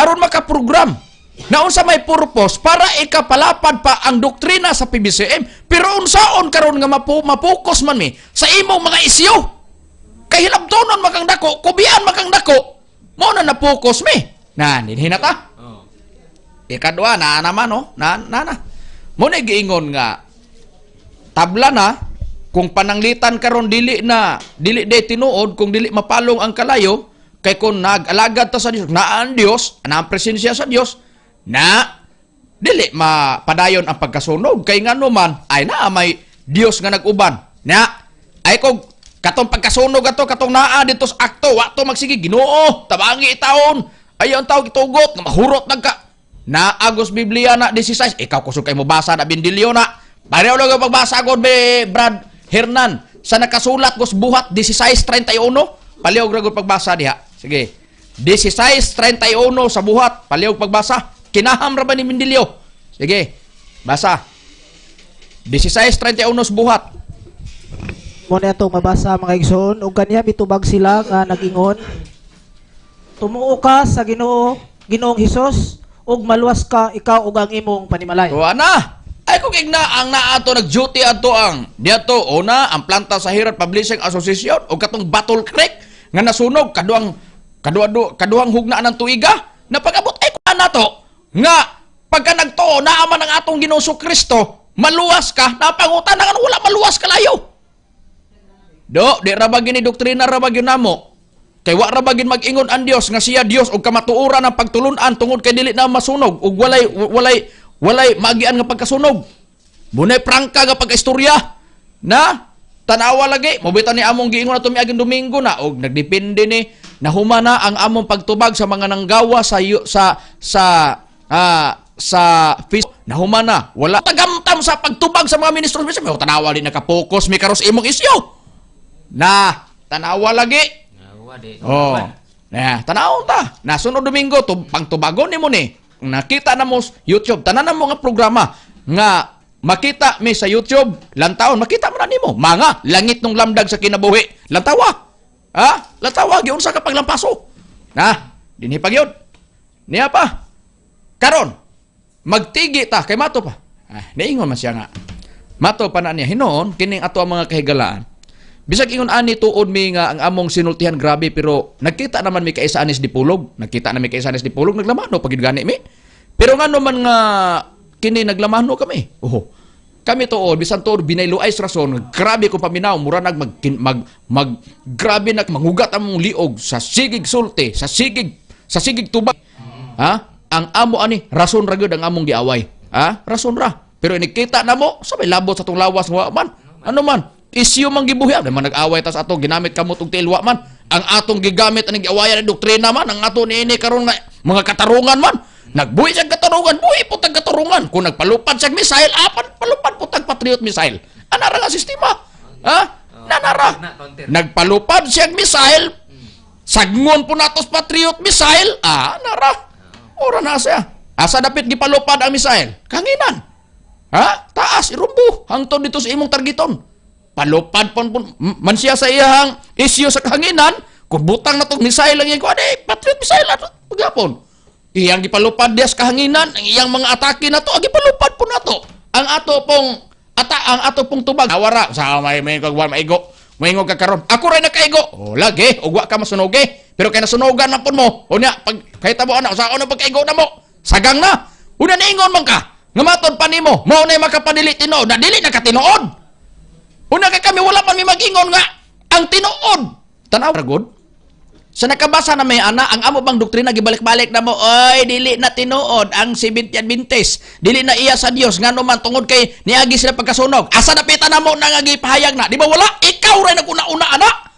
aron makaprogram na unsa may purpose para ikapalapad pa ang doktrina sa PBCM pero unsaon karon nga mapokus man mi sa imong mga isyu kay hilabtonon makang dako, kubian makang dako, mo na napokus mi. Na, ninhinat Ikadwa, na naman, na. Mo na giingon nga, tabla na, kung pananglitan karon dili day tinuod, kung dili mapalong ang kalayo, kay kung nag-alagad ta sa Dios, na ang Dios, ang presensya sa Dios, na, dili mapadayon ang pagkasunog, kay nga naman, ay na, may Dios nga nag-uban. Na, ay kung, katong pagkasunog ato katong naa dito sa akto wa to magsige Ginoo tabangi itaon ayon taw gitugot nga mahurot nagka na Agos Biblia na 16 ikaw kusog kay mo basa na Bendilio na pareho lang pagbasa god be Brad Hernan sa nakasulat gos buhat 16:31 palihog ra gud pagbasa diha sige 16:31 sa buhat palihog pagbasa kinaham ra ba ni Bendilio sige basa 16:31 sa buhat. Muna itong mabasa mga igsoon, o kanya mitubag sila nga nagingon, tumuo ka sa Ginoong Hesus, ug maluwas ka ikaw ug ang imong panimalay. Tuwa na! Ay kung igna ang naato nag-duty ato ang diato una ang planta sa Herald Publishing Association o katong Battle Creek nga nasunog kaduhang hugna ng tuiga na pag-abot ay kuha na to nga pagka nagtuo naaman ang atong Ginoong Kristo maluwas ka napangutan nga wala maluwas kalayo. Di rabagin ni doktrina rabagin namo. Kay wa rabagin mag-ingon ang Dios nga siya Dios og kamatuoran ang pagtulunan tungod kay dili na masunog ug walay magian nga pagkasunog. Bunay prangka nga pagkaistorya na tanawa lagi mobitan ni among giingon ato miaging Domingo na og nagdepende ni nahumana ang among pagtubag sa mga nanggawa sa nahumana wala tagamtam sa pagtubag sa mga ministro sa tanawa din nakapokus mi karos imong isyu. Na, tanawa lagi. Tanawon ta. Nasunod Domingo, pangtubagon ni mo ni. Nakita na mo YouTube, tanan mo nga programa nga makita mi sa YouTube, lantawon, makita mo na nimo. Mga langit ng lamdag sa kinabuhi. Lantawa. Lantawa, giyon sa kapaglampaso. Dinhi pa gyud. Niya pa. Karon, magtigi ta, kay mato pa. Naingon man siya nga. Mato pa na niya, hinoon, kining ato ang mga kahigalaan. Bisag ingon ani tuod mi nga ang among sinultihan grabe pero nagkita naman mi kay Anis Dipulog. Nakita na mi kay Anis Dipulog naglamano pagid gani mi. Pero ngano man nga kini naglamano kami. Kami tuod bisan tuod binaylo ay rason grabe ko paminaw mura nag grabe nag mangugat among liog sa sigig sulti, sa sigig tubag. Ang amo ani rason ra gyud ang among giaway. Rason ra. Pero inikita na mo sabay labot sa tong lawas wa man. Ano man? Isyu mang gibuhi naman nag-away tas ato ginamit kamot og tilwa man ang atong gigamit ang giawayan ng doktrina man ang ato niini karon nga mga katarungan man nagbuhi sa katarungan buhi putag katarungan kung nagpalupad sa missile palupad putag Patriot missile anara nga sistema nanara nagpalupad siya missile sagngon po natos Patriot missile nara ora na siya asa dapit gipalupad ang missile kanginan taas irumbo hangtod dito sa imong targeton. Palupad pon man siya sa iyang isyu sa kahanginan, kung butang na itong missile lang yan ko, Patriot missile na pagyapon. Iyang gipalupad diya sa kahanginan, ang iyang mga atake na to, gipalupad po na to. Ang ato pong tubag. Awara, sa may kagwan, maingog ka karon. Ako rin nakaigo. Lagi, ugwa ka masunoge. Pero kaya nasunogan na po mo. Unya, kahit mo anak, sa ano pagkaigo na mo? Sagang na. Una naingon man ka. Ngamatod pa ni mo. Mo na makapadili tinood. Nadili na ka tinood. Una kay kami wala pa mi mag-ingon nga ang tinuod. Tanaw ragod. Sa nakabasa na may ana ang amo bang doktrina gibalik-balik na mo, oy dili na tinuod ang 70 Adventist. Dili na iya sa Dios ngano man tungod kay niagi sila pagkasunog. Asa napita na mo nang gipahayag na? Di ba wala? Ikaw ra naguna-una ana.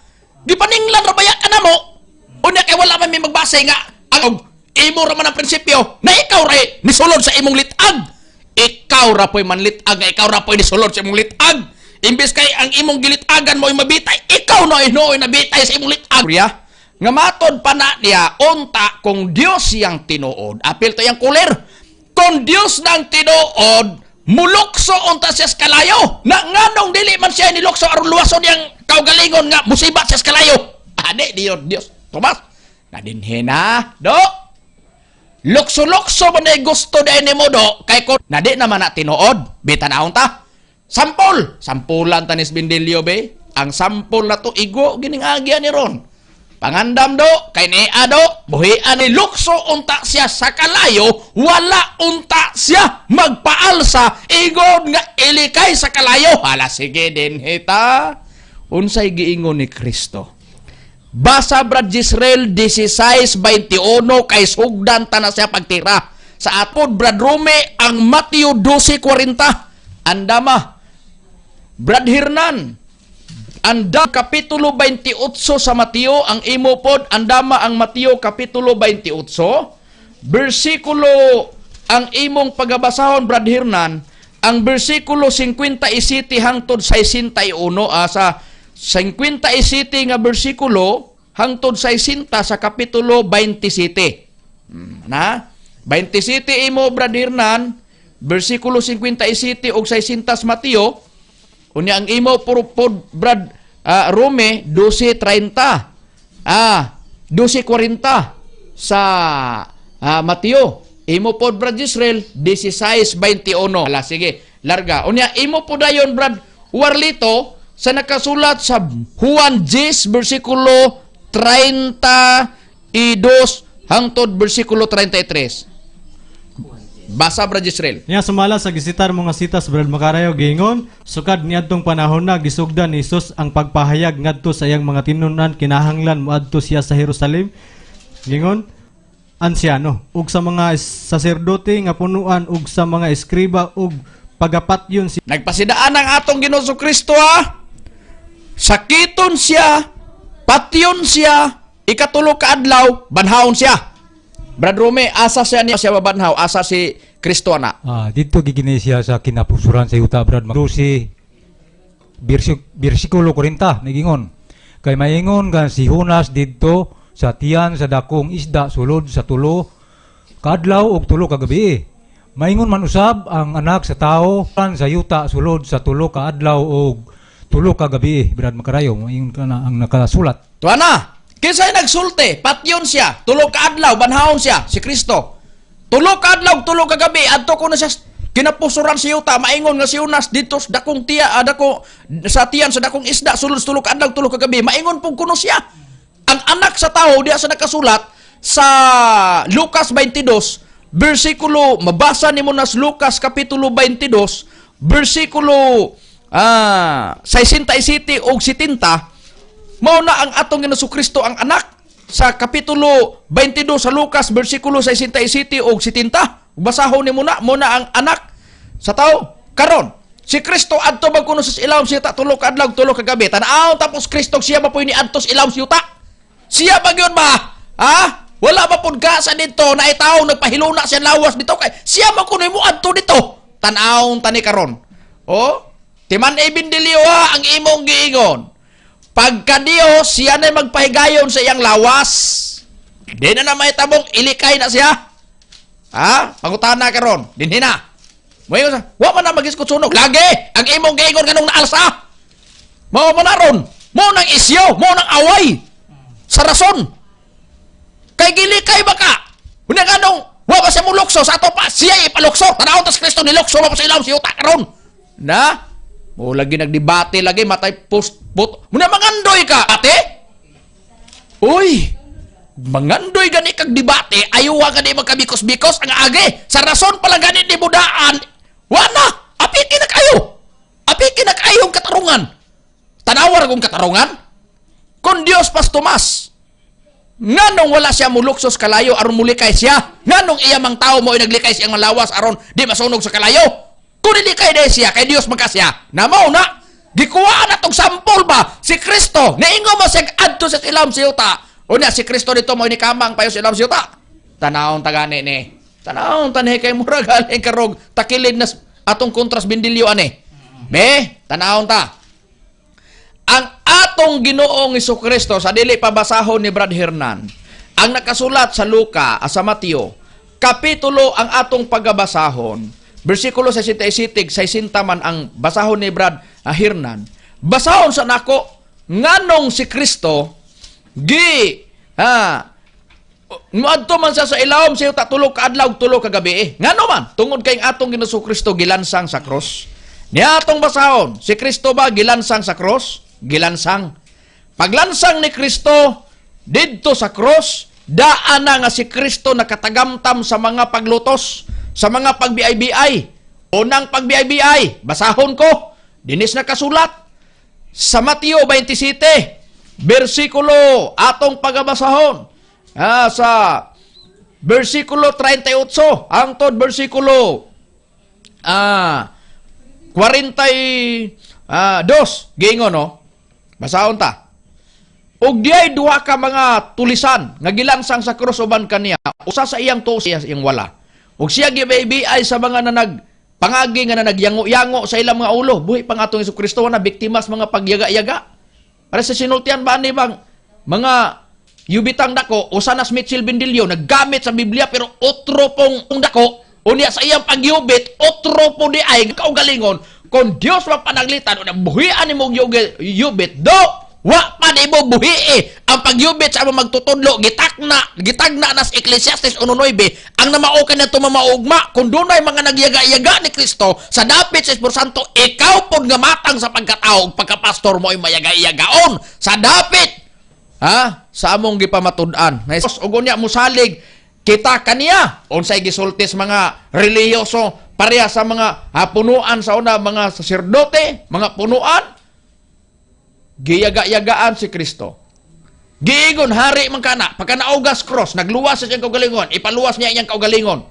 Gipaninglan ra baya ka na mo. Una kay wala man mi magbasa nga ang imo ra man ang prinsipyo na ikaw ra nisulod sa imong litag. Ikaw ra po'y manlitag, ikaw ra po'y nisulod sa imong litag. Imbes kay ang imong gilitagan mo ay mabitay, ikaw na inoy nabitay sa imong litag. Nga matod pa na niya, unta kung Diyos siyang tinuod. Apil to yung kulir. Kung Diyos nang tinuod, mulukso unta siya sa kalayo. Na nganong dili man siya nilukso aron luwason yang kaugalingon nga musibat siya sa kalayo. Diyos. Tomas, nadinhin na, do. Lukso-lukso man ay gusto dahil ni mo, do. Kay ko, nadi naman na tinuod. Bita na unta. Sampulan tanis Bindilyo be. Ang sampol na to igo gining agya ni ron. Pangandam do kay ni ado buhian ni lukso unta siya sa kalayo, wala unta siya magpaalsa igod nga ilikay sa kalayo. Hala sige din hita. Unsay giingon ni Kristo? Basa Brad Israel 16:21 kay sugdan ta na siya pagtira. Sa atod Brad Rome ang Mateo 12:40. Andama Brad Hernan, anda kapitulo 28 sa Mateo, ang imo pod, andama ang Mateo kapitulo 28, versikulo, ang imong pagabasahon, Brad Hernan, ang versikulo 57 hangtod 61, sa 57 nga versikulo, hangtod 60 sa kapitulo 27. 27 imo, Brad Hernan, versikulo 57 o 60 sa Mateo, unya ang imo purupod Brad Rome 12:30. 12:40 sa Mateo. Imo pod Brad Israel 16:21. Ala sige, larga. Unya imo po dayon Brad Warlito sa nakasulat sa Juan 10 bersikulo 32 hangtod bersikulo 33. Basa Brad Israel. Niya sumala sa gisitar mga sitas Brad Makarayo gingon, sukad niadtong panahon na gisugdan ni Jesus ang pagpahayag ngadto sa iyang mga tinunan kinahanglan moadto siya sa Jerusalem. Gingon, ansyano ug sa mga saserdote nga punuan ug sa mga eskriba ug pagapatyon si nagpasidaan ang atong Ginoo Kristo sakiton siya, patyon siya, ikatulo ka adlaw, banhaon siya. Brad Rome, asa siya niya siya mabanhaw, asa si Kristo na. Dito gigini siya sa kinapusuran sa yuta Brad. Si bersikulo 40 nagingon. Kay maingon kan si Jonas dito sa tiyan sa dakong isda sulod sa tulo kaadlaw ug tulo ka gabi. Maingon man usab ang anak sa tao sa yuta sulod sa tulo ka adlaw ug tulo ka gabi. Brad Makarayo, maingon ka na ang nakasulat. Tuana, kinsay nagsulti, patyon siya, tulo ka adlaw, banhaon siya, si Kristo. Tulo ka adlaw, tulo ka gabi, adto ko na siya kinapusuran si yuta, maingon nga si Unas dito sa dakong sa tiyan sa dakong isda sulod tulo ka adlaw, tulo ka gabi, maingon pong kuno siya. Ang anak sa tao diya sa nakasulat sa Lucas 22 versikulo, mabasa ni mo na sa Lucas kapitulo 22 versikulo 67 o 70, mao na ang atong Ginoong Kristo ang anak sa kapitulo 22 sa Lucas versikulo 67 o 70. Basahon ni mo na ang anak sa tao karon. Si Kristo adto ba kuno sa ilawom siya ta tulo ka adlaw tulo ka gabi. Tan-aw tapos Kristo siya ba puy ni adto sa ilawom siya ta? Siya ba gyud ba? Ha? Wala ba pud ka sa dito na itaw nagpahiluna siya lawas dito kay siya man kuno mo adto dito. Tan-aw tani karon. Oh, timan ibindiliyo ang imong giingon. Pagka Dios siya na magpahigayon sa iyang lawas. Di na mahitabong ilikay na siya. Ha? Pangutana karon, dinhi na. Moyo sa, wa man na magiskot sunog. Lagi ang imong giingon kanong naalsa. Mao man naron, mo nang isyo, mo nang away. Sa rason. Kay gilikay ba ka? Una ganong, wa ba siya mo lukso sa ato pa, siya ipalukso. Tanaw tas Kristo ni lukso pa sa ilawom si uta karon. Na? Mo lagi nagdebate lagi matay post put. Muna mangandoy ka, ate? Uy, mangandoy gani kag debate, ayaw gani magkabikos-bikos ang age. Sa rason pala gani di budaan. Wala, apikin na kayo. Apikin na kayong katarungan. Tanawar kong katarungan. Kung Dios pas Tomas, nganong wala siya muluksos kalayo aron mulikay siya? Nganong iya mang tao mo inaglikay siyang malawas aron di masunog sa kalayo? Kung nilikay na siya, kay Dios magkasya. Namaw na, gikuhaan na tong sampol ba? Si Kristo, naingo mo siya adto sa ilawom si yuta. O na, si Kristo dito mo inikamang payo sa ilawom si yuta. Tanawang tagani ni. Tanawang tanhi kay mura galing karog takilid na atong kontras bindilyo ani. Be, tanawang ta. Ang atong Ginoong Jesucristo sa dili pabasahon ni Brad Hernan, ang nakasulat sa Luka, sa Mateo, kapitulo ang atong pagabasahon, versikulo 67, 60 man ang basahon ni Brad Hernan. Basahon sa nako, nganong si Kristo, muadto man sa ilawom siya tulo ka adlaw, tulo ka gabi. Ngano man, tungod kay atong Ginoong Kristo gilansang sa cross. Niya atong basahon, si Kristo ba gilansang sa cross? Gilansang. Paglansang ni Kristo didto sa cross, daan na nga si Kristo nakatagamtam sa mga paglutos, sa mga pagbiay-biay. Unang pagbiay-biay, basahon ko, dinis na kasulat sa Mateo 27, versikulo atong pagabasahon. Sa versikulo 38 hangtod versikulo 42 gingon no. Basahon ta. Og diay duha ka mga tulisan nga gilansang sa krus uban kaniya, usa sa iyang tuo siya iyang wala. Og siya gibaybiay sa mga nanag pangagi nga nanagyango-yango sa ilang mga ulo. Buhi pang atong Jesucristo na biktima sa mga pagyaga-yaga. Para sa sinultian ba ni bang mga yubitang dako usa na Mitchell Bindilyo naggamit sa Biblia pero otro pong dako unya sa iyang pagyubit otro po di ay kaugalingon kung Dios mapanaglitan unya buhian nimo yubit do wa pa di mo buhi ang pagyubit sa magtutudlo gitagna nas Ecclesiastes 1:9 ang namaukan nato mamaugma kung dunay mga nagyaga-yaga ni Kristo sa dapit sa Espiritu Santo ikaw pod nga matang sa pagkatao pagkapastor mo ay mayaga-yagaon sa dapit sa among gipamatud-an ug unya musalig kita kaniya unsay gisultis mga relihiyoso pareha sa mga punuan sa una mga saserdote mga punuan giyaga-yagaan si Kristo. Giingon hari man kana, pagka naugas cross, nagluwas sa siyang kaugalingon, ipaluwas niya iyang kaugalingon.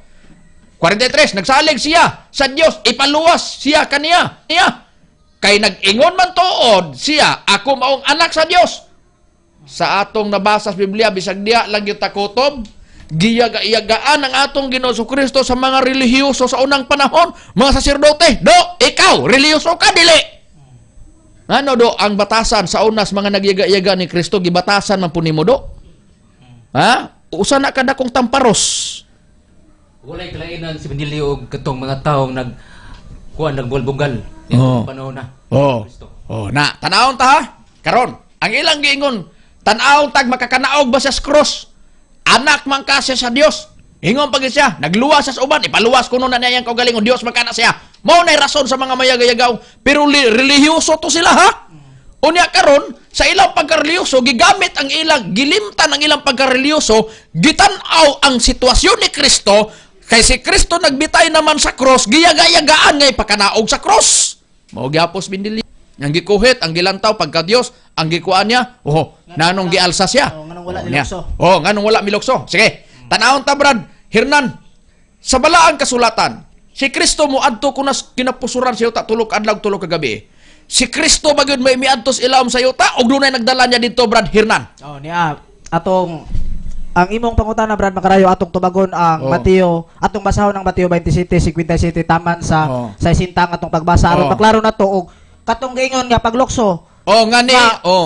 43, nagsalig siya sa Dios, ipaluwas siya kaniya. Kay nag-ingon man tuod siya, ako maong anak sa Dios. Sa atong nabasa sa Biblia, bisag diya lang yung takotob, giyaga-yagaan ang atong Ginoo Kristo sa mga relihiyoso sa unang panahon, mga saserdote. Do, ikaw, relihiyoso ka, dili. Ano do ang batasan sa unas mga nagyaga-yaga ni Kristo gibatasan man po nimo do? Ha? Usa na kada kong tamparos. Walay kalainan si Benilio og katong mga taong nagbulbugal. Oo. Panahon na. Oh. Oh, na tanawon ta ha. Karon, ang ilang giingon, tan-aw tag makakanaog ba siya sa cross? Anak man ka siya sa Dios. Ingon pag siya, nagluwas sa uban, ipaluwas kuno na niya ang kaugalingon, Dios man kana siya. Mao nay rason sa mga mayagayagaw, pero relihiyoso to sila ha. Unya karon sa ilang pagkareliyoso gigamit ang ilang gilimtan ang ilang pagkareliyoso, gitan-aw ang sitwasyon ni Kristo. Kay si Kristo nagbitay naman sa cross, giyaga-yagaan ngay pakanaog sa cross. Mao gyapos bindili. Ang gikuhit, ang gilantaw pagka Dios, ang gikuan niya, nanong gialsa siya. Nganong wala nilukso. Nganong wala milukso. Sige, tanawon ta Brad, Hernan. Sa balaang kasulatan, si Kristo mo adto kunas kinapusuran sa yuta tulog adlaw tulog kagabi. Si Kristo bagud may miadtos ilawom sa yuta og dunay nagdala niya dito Brad Hernan. Niya atong ang imong pangutana Brad Makarayo atong tubagon ang Mateo, atong basahon ng Mateo 27:57 taman sa 60 atong pagbasa aron maklaro na to og katong giingon nga paglukso.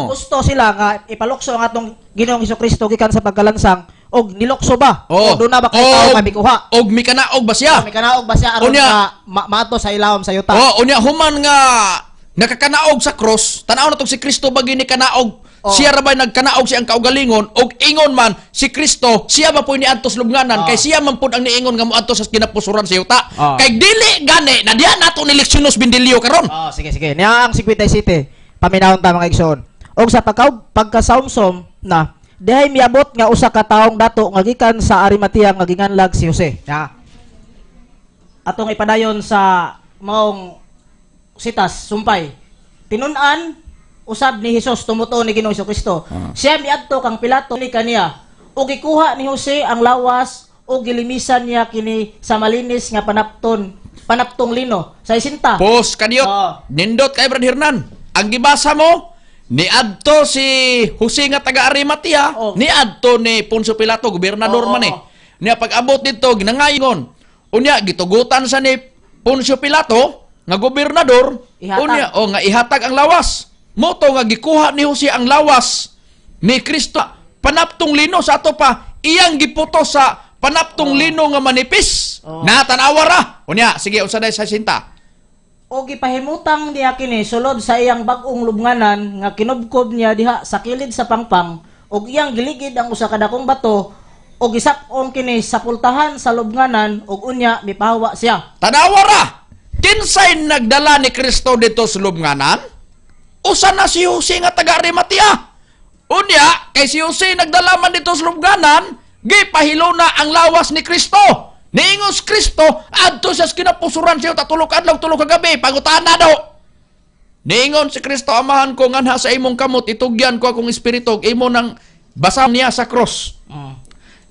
Gusto sila nga ipalukso ang atong Ginoong Hesukristo gikan sa pagkalansang og nilukso ba? O do na ba kay tao nga mikuha? Og mikanaog ba siya? Mikanaog ba siya aron nga maato sa ilawom sa yuta? Unya human nga nakakanaog sa cross, tanaw na tong si Kristo bagi ni kanaog. Siya ra ba nagkanaog siyang kaugalingon og ingon man si Kristo siya ba po niadto sa lubnganan kay siya man pud ang niingon nga moadto sa kinapusuran sa yuta. Kay dili gani na diha nato ni Lecciones Bindilio karon. Sige. Niya ang 57 paminahon ta mga igsoon. Og sa pagkasawmsom na dihay miabot nga usa ka taong dato nga gikan sa Arimatea nga ginganlag si Jose. Atong ipadayon sa maong sitas sumpay. Tinun-an usab ni Hesus tumuto ni Ginoong Hesukristo. Siya miadto kang Pilato ni kaniya ug gikuha ni Jose ang lawas ug gilimisan niya kini sa malinis nga panaptong lino sa isinta. Pos kaniot. Nindot kay Brad Hernan. Ang gibasa mo niadto si Jose nga taga Arimatea, niadto ni Poncio Pilato, gobernador man eh. Niya pag-abot dito ginangayon. Unya gitugutan sa ni Poncio Pilato nga gobernador, unya nga ihatag ang lawas. Moto nga gikuha ni Jose ang lawas ni Kristo. Panaptong lino sa ato pa iyang giputo sa panaptong lino nga manipis. Natanawa ra. Unya sige unsa day sa sinta. O gipahimutang niya kini sulod sa iyang bag-ong lubnganan nga kinubkob niya diha sa kilid sa pangpang ug iyang giligid ang usa ka dakong bato ug gisap-on kini sa pultahan sa lubnganan ug unya mipahawa siya. Tanawa ra. Kinsay nagdala ni Kristo dito sa lubnganan? Usa na si Jose nga taga Arimatea. Unya, kay si Jose nagdala man dito sa lubnganan, gipahilo na ang lawas ni Kristo. Niingos Kristo, adto sa kinapusuran siya tatulog adlaw tulog kagabi, pangutaan na daw. Niingon si Kristo, amahan ko nganha sa imong kamot, itugyan ko akong espiritu, imo nang basa niya sa cross.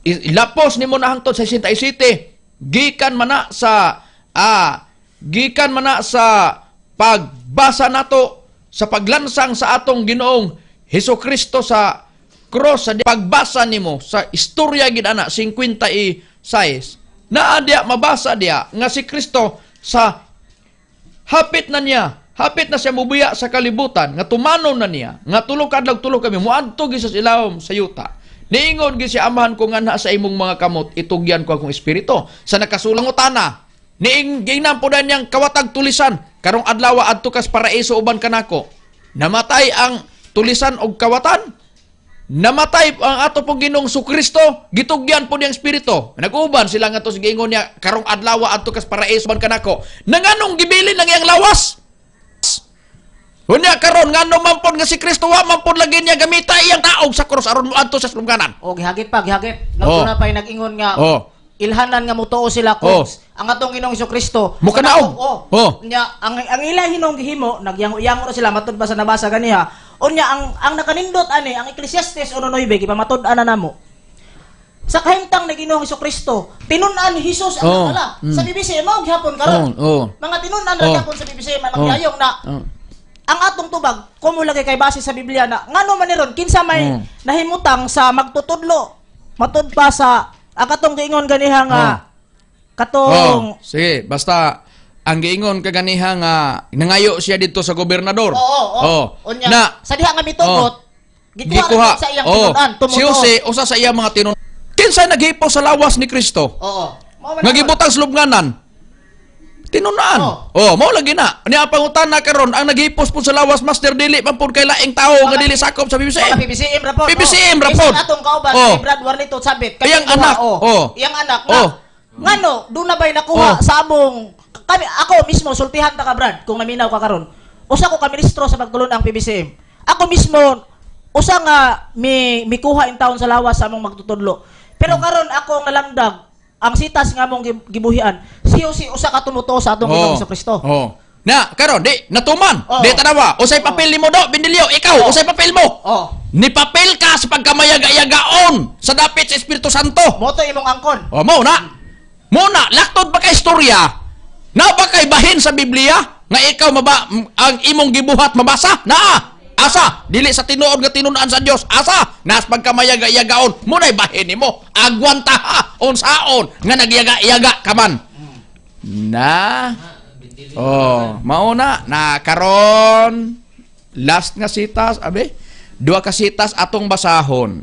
Ilapos ni mo na hangtod sa 67. Gikan man na sa pagbasa nato sa paglansang sa atong Ginoong Hesukristo sa cross, sa pagbasa nimo sa istorya gid ana 56 na adya mabasa dia nga si Kristo sa hapit na siya mubuya sa kalibutan nga tumanon na niya nga tulo kadlaw tulo kami muadto gid sa ilawom sa yuta. Niingon gid siya, amahan ko nganha sa imong mga kamot, itugyan ko akong espiritu. Sa nakasulang utana niingnan po na niyang kawatag tulisan, karong adlaw adto kas paraiso uban kanako. Namatay ang tulisan og kawatan. Namatay ang ato pong Ginoong Kristo, gitugyan po niyang espiritu. Nag-uban sila nga to sige ingon niya, karong adlaw adto kas paraiso uban kanako. Nanganong gibilin lang iyang lawas? Unya karon ngano man pod nga si Kristo wa man pod lagi niya gamita iyang taog sa cross aron moadto sa lubnganan. Gihagit. Nagto na pay nag-ingon nga ilhanan nga mutuo sila kung ang atong Ginoong Hesukristo mukanaog. Nya ang ilang hinong gihimo nagyango sila matud ba sa nabasa ganiha. Unya ang nakanindot ani ang Ecclesiastes 1:9 gipamatod-an na namo. Sa kahimtang ni Ginoong Hesukristo, tinun-an ni Hesus ang nagdala. Sa BBC mao gihapon karon. Mga tinun-an ra gyapon sa BBC man magyayong na ang atong tubag kumo lagi kay base sa Biblia na ngano man ni ron kinsa may nahimutang sa magtutudlo matud pa sa akatong giingon ganiha nga katong sige basta ang giingon kaganiha nga nangayo siya dito sa gobernador. Unya, sa diha nga mitugot Gikuha sa iyang tinunan. Si Jose, usa sa iyang mga tinunan. Kinsay naghipos sa lawas ni Kristo? Oo. Nga gibutang sa lubnganan. Tinunaan. Mao lagi na. Niya pangutan na karon ang naghipos po sa lawas master dili man pud kay laing tawo nga dili sakop sa Mga PBCM. PBCM rapor. PBCM rapor. Isa natong kauban Oh. kay Brad Warlito sabit. Iyang anak. Iyang anak na. Ngano, doon na ba'y nakuha sa among kami ako mismo sultihan ta ka Brad kung naminaw ka karon. Usa ko ka ministro sa pagtulon ang PBCM. Ako mismo usa nga mikuha in taon sa lawas sa among magtutudlo. Pero karon ako nga lamdag ang sitas nga among gibuhian. Si usa ka tumuto sa atong Ginoong Kristo. Na, karon di natuman. Oo. Di tanawa. Usay papel nimo do, Bindilyo. Ikaw, usay papel mo. Ni papel ka sa pagkamayaga-yagaon sa dapit sa Espiritu Santo. Moto imong angkon. Mo na. Muna, laktod ba ka istorya? Na ba kay bahin sa Biblia nga ikaw ang imong gibuhat mabasa? Na. Asa, dili sa tinuod nga tinunan sa Dios. Asa, nas pagkamayaga-yagaon, munay bahin nimo. Agwanta ha, unsaon nga nagyaga-yaga ka man. Na. Mauna na karon last nga sitas, abe. Duha ka sitas atong basahon.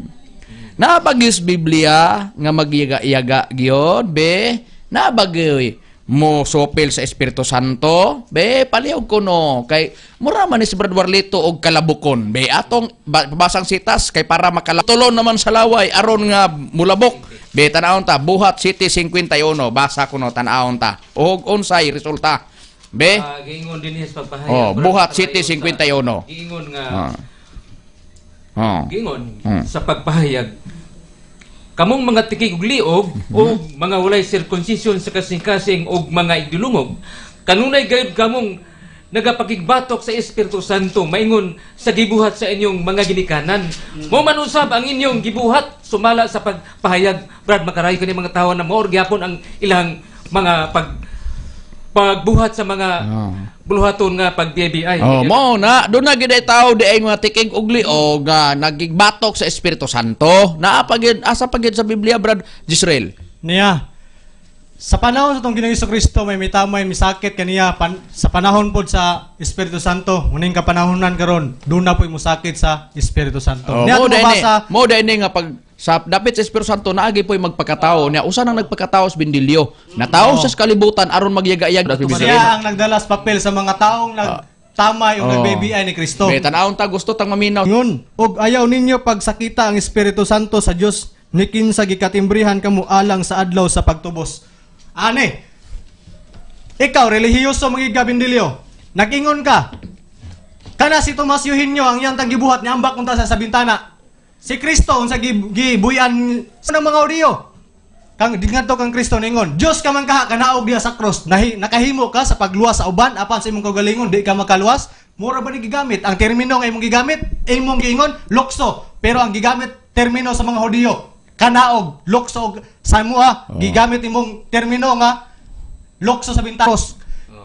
Nabagis Biblia nga magyaga-yaga gyud, be. Nabagyoy mo sopel sa Espiritu Santo, be, palihog ko no, kay mura man ni si Brad Warlito og kalabukon, be, atong basang sitas, kay para makalatulon naman sa laway, aron nga mulabok, be, tanawon ta, Buhat City 51, basa ko no, tanawon ta, og unsay resulta, be, giingon din sa pagpahayag. Buhat City 51, giingon nga, giingon sa pagpahayag, kamong mga tikig ug liog o mga walay circumcision sa kasing-kasing og mga igdulungog, kanunay gayud kamong nagapakigbatok sa Espiritu Santo maingon sa gibuhat sa inyong mga ginikanan. Mo man usab ang inyong gibuhat sumala sa pagpahayag. Brad, makaray kani mga tawo na maor gyapon ang ilang mga pagbuhat sa mga buluhaton nga pag-BBI. Mo na doon na gid tao di ay mga tikig ug liog nga nagigbatok sa Espiritu Santo. Naa pagid asa pagid sa Biblia, Brad Jisrael. Niya, sa panahon sa itong Ginoong Kristo, may mitamay, misakit kaniya, sa panahon po sa Espiritu Santo, muning kapanahonan karon, doon na po musakit sa Espiritu Santo. Niya, mo dahil nga pag sa dapit sa Espiritu Santo naagi po'y magpakatao niya usa nang nagpakatao sa Bindilyo natao sa kalibutan aron magyaga-yag siya ang nagdalas papel sa mga taong nagtamay o nagbebiay ni Kristo. May tanawon ta gusto tang maminaw ngun og ayaw ninyo pagsakita ang Espiritu Santo sa Dios ni kinsa gikatimbrihan kamo alang sa adlaw sa pagtubos. Ane, ikaw relihiyoso mga Bindilyo, nag-ingon ka kana si Tomas Eugenio ang iyang tanggibuhat ni ambak unta sa bintana. Si Kristo unsa gibuyan sa mga audio. Kang dingadto kang Kristo ningon, Dios ka man kaha kanaog diha sa cross. Nakahimo ka sa pagluwas sa uban apan sa imong kagalingon di ka makaluwas. Mura ba ni gigamit ang termino nga imong gigamit? Imong giingon lokso, pero ang gigamit termino sa mga Hudiyo kanaog, lokso sa mua gigamit imong termino nga lokso sa bintanos.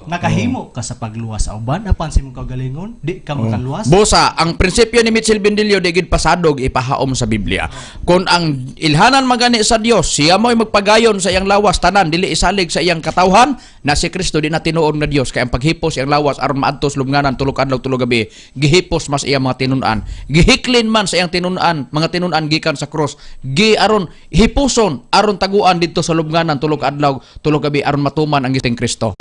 Nakahimo ka sa pagluwas sa uban apan sa imong kagalingon di ka makaluwas. Bosa, ang prinsipyo ni Mitchell Bindilyo digid pasadog ipahaom sa Biblia. Kung ang ilhanan magani sa Dios, siya mo'y magpagayon sa iyang lawas tanan dili isalig sa iyang katawhan na si Kristo di na tinuod na Dios kay ang paghipos iyang lawas aron maadto sa lubnganan tulog adlaw tulog gabi gihipos mas iyang mga tinunan. Gihiklin man sa iyang tinunan, mga tinunan gikan sa cross. Aron hipuson aron taguan didto sa lubnganan tulog adlaw tulog gabi aron matuman ang giting Kristo.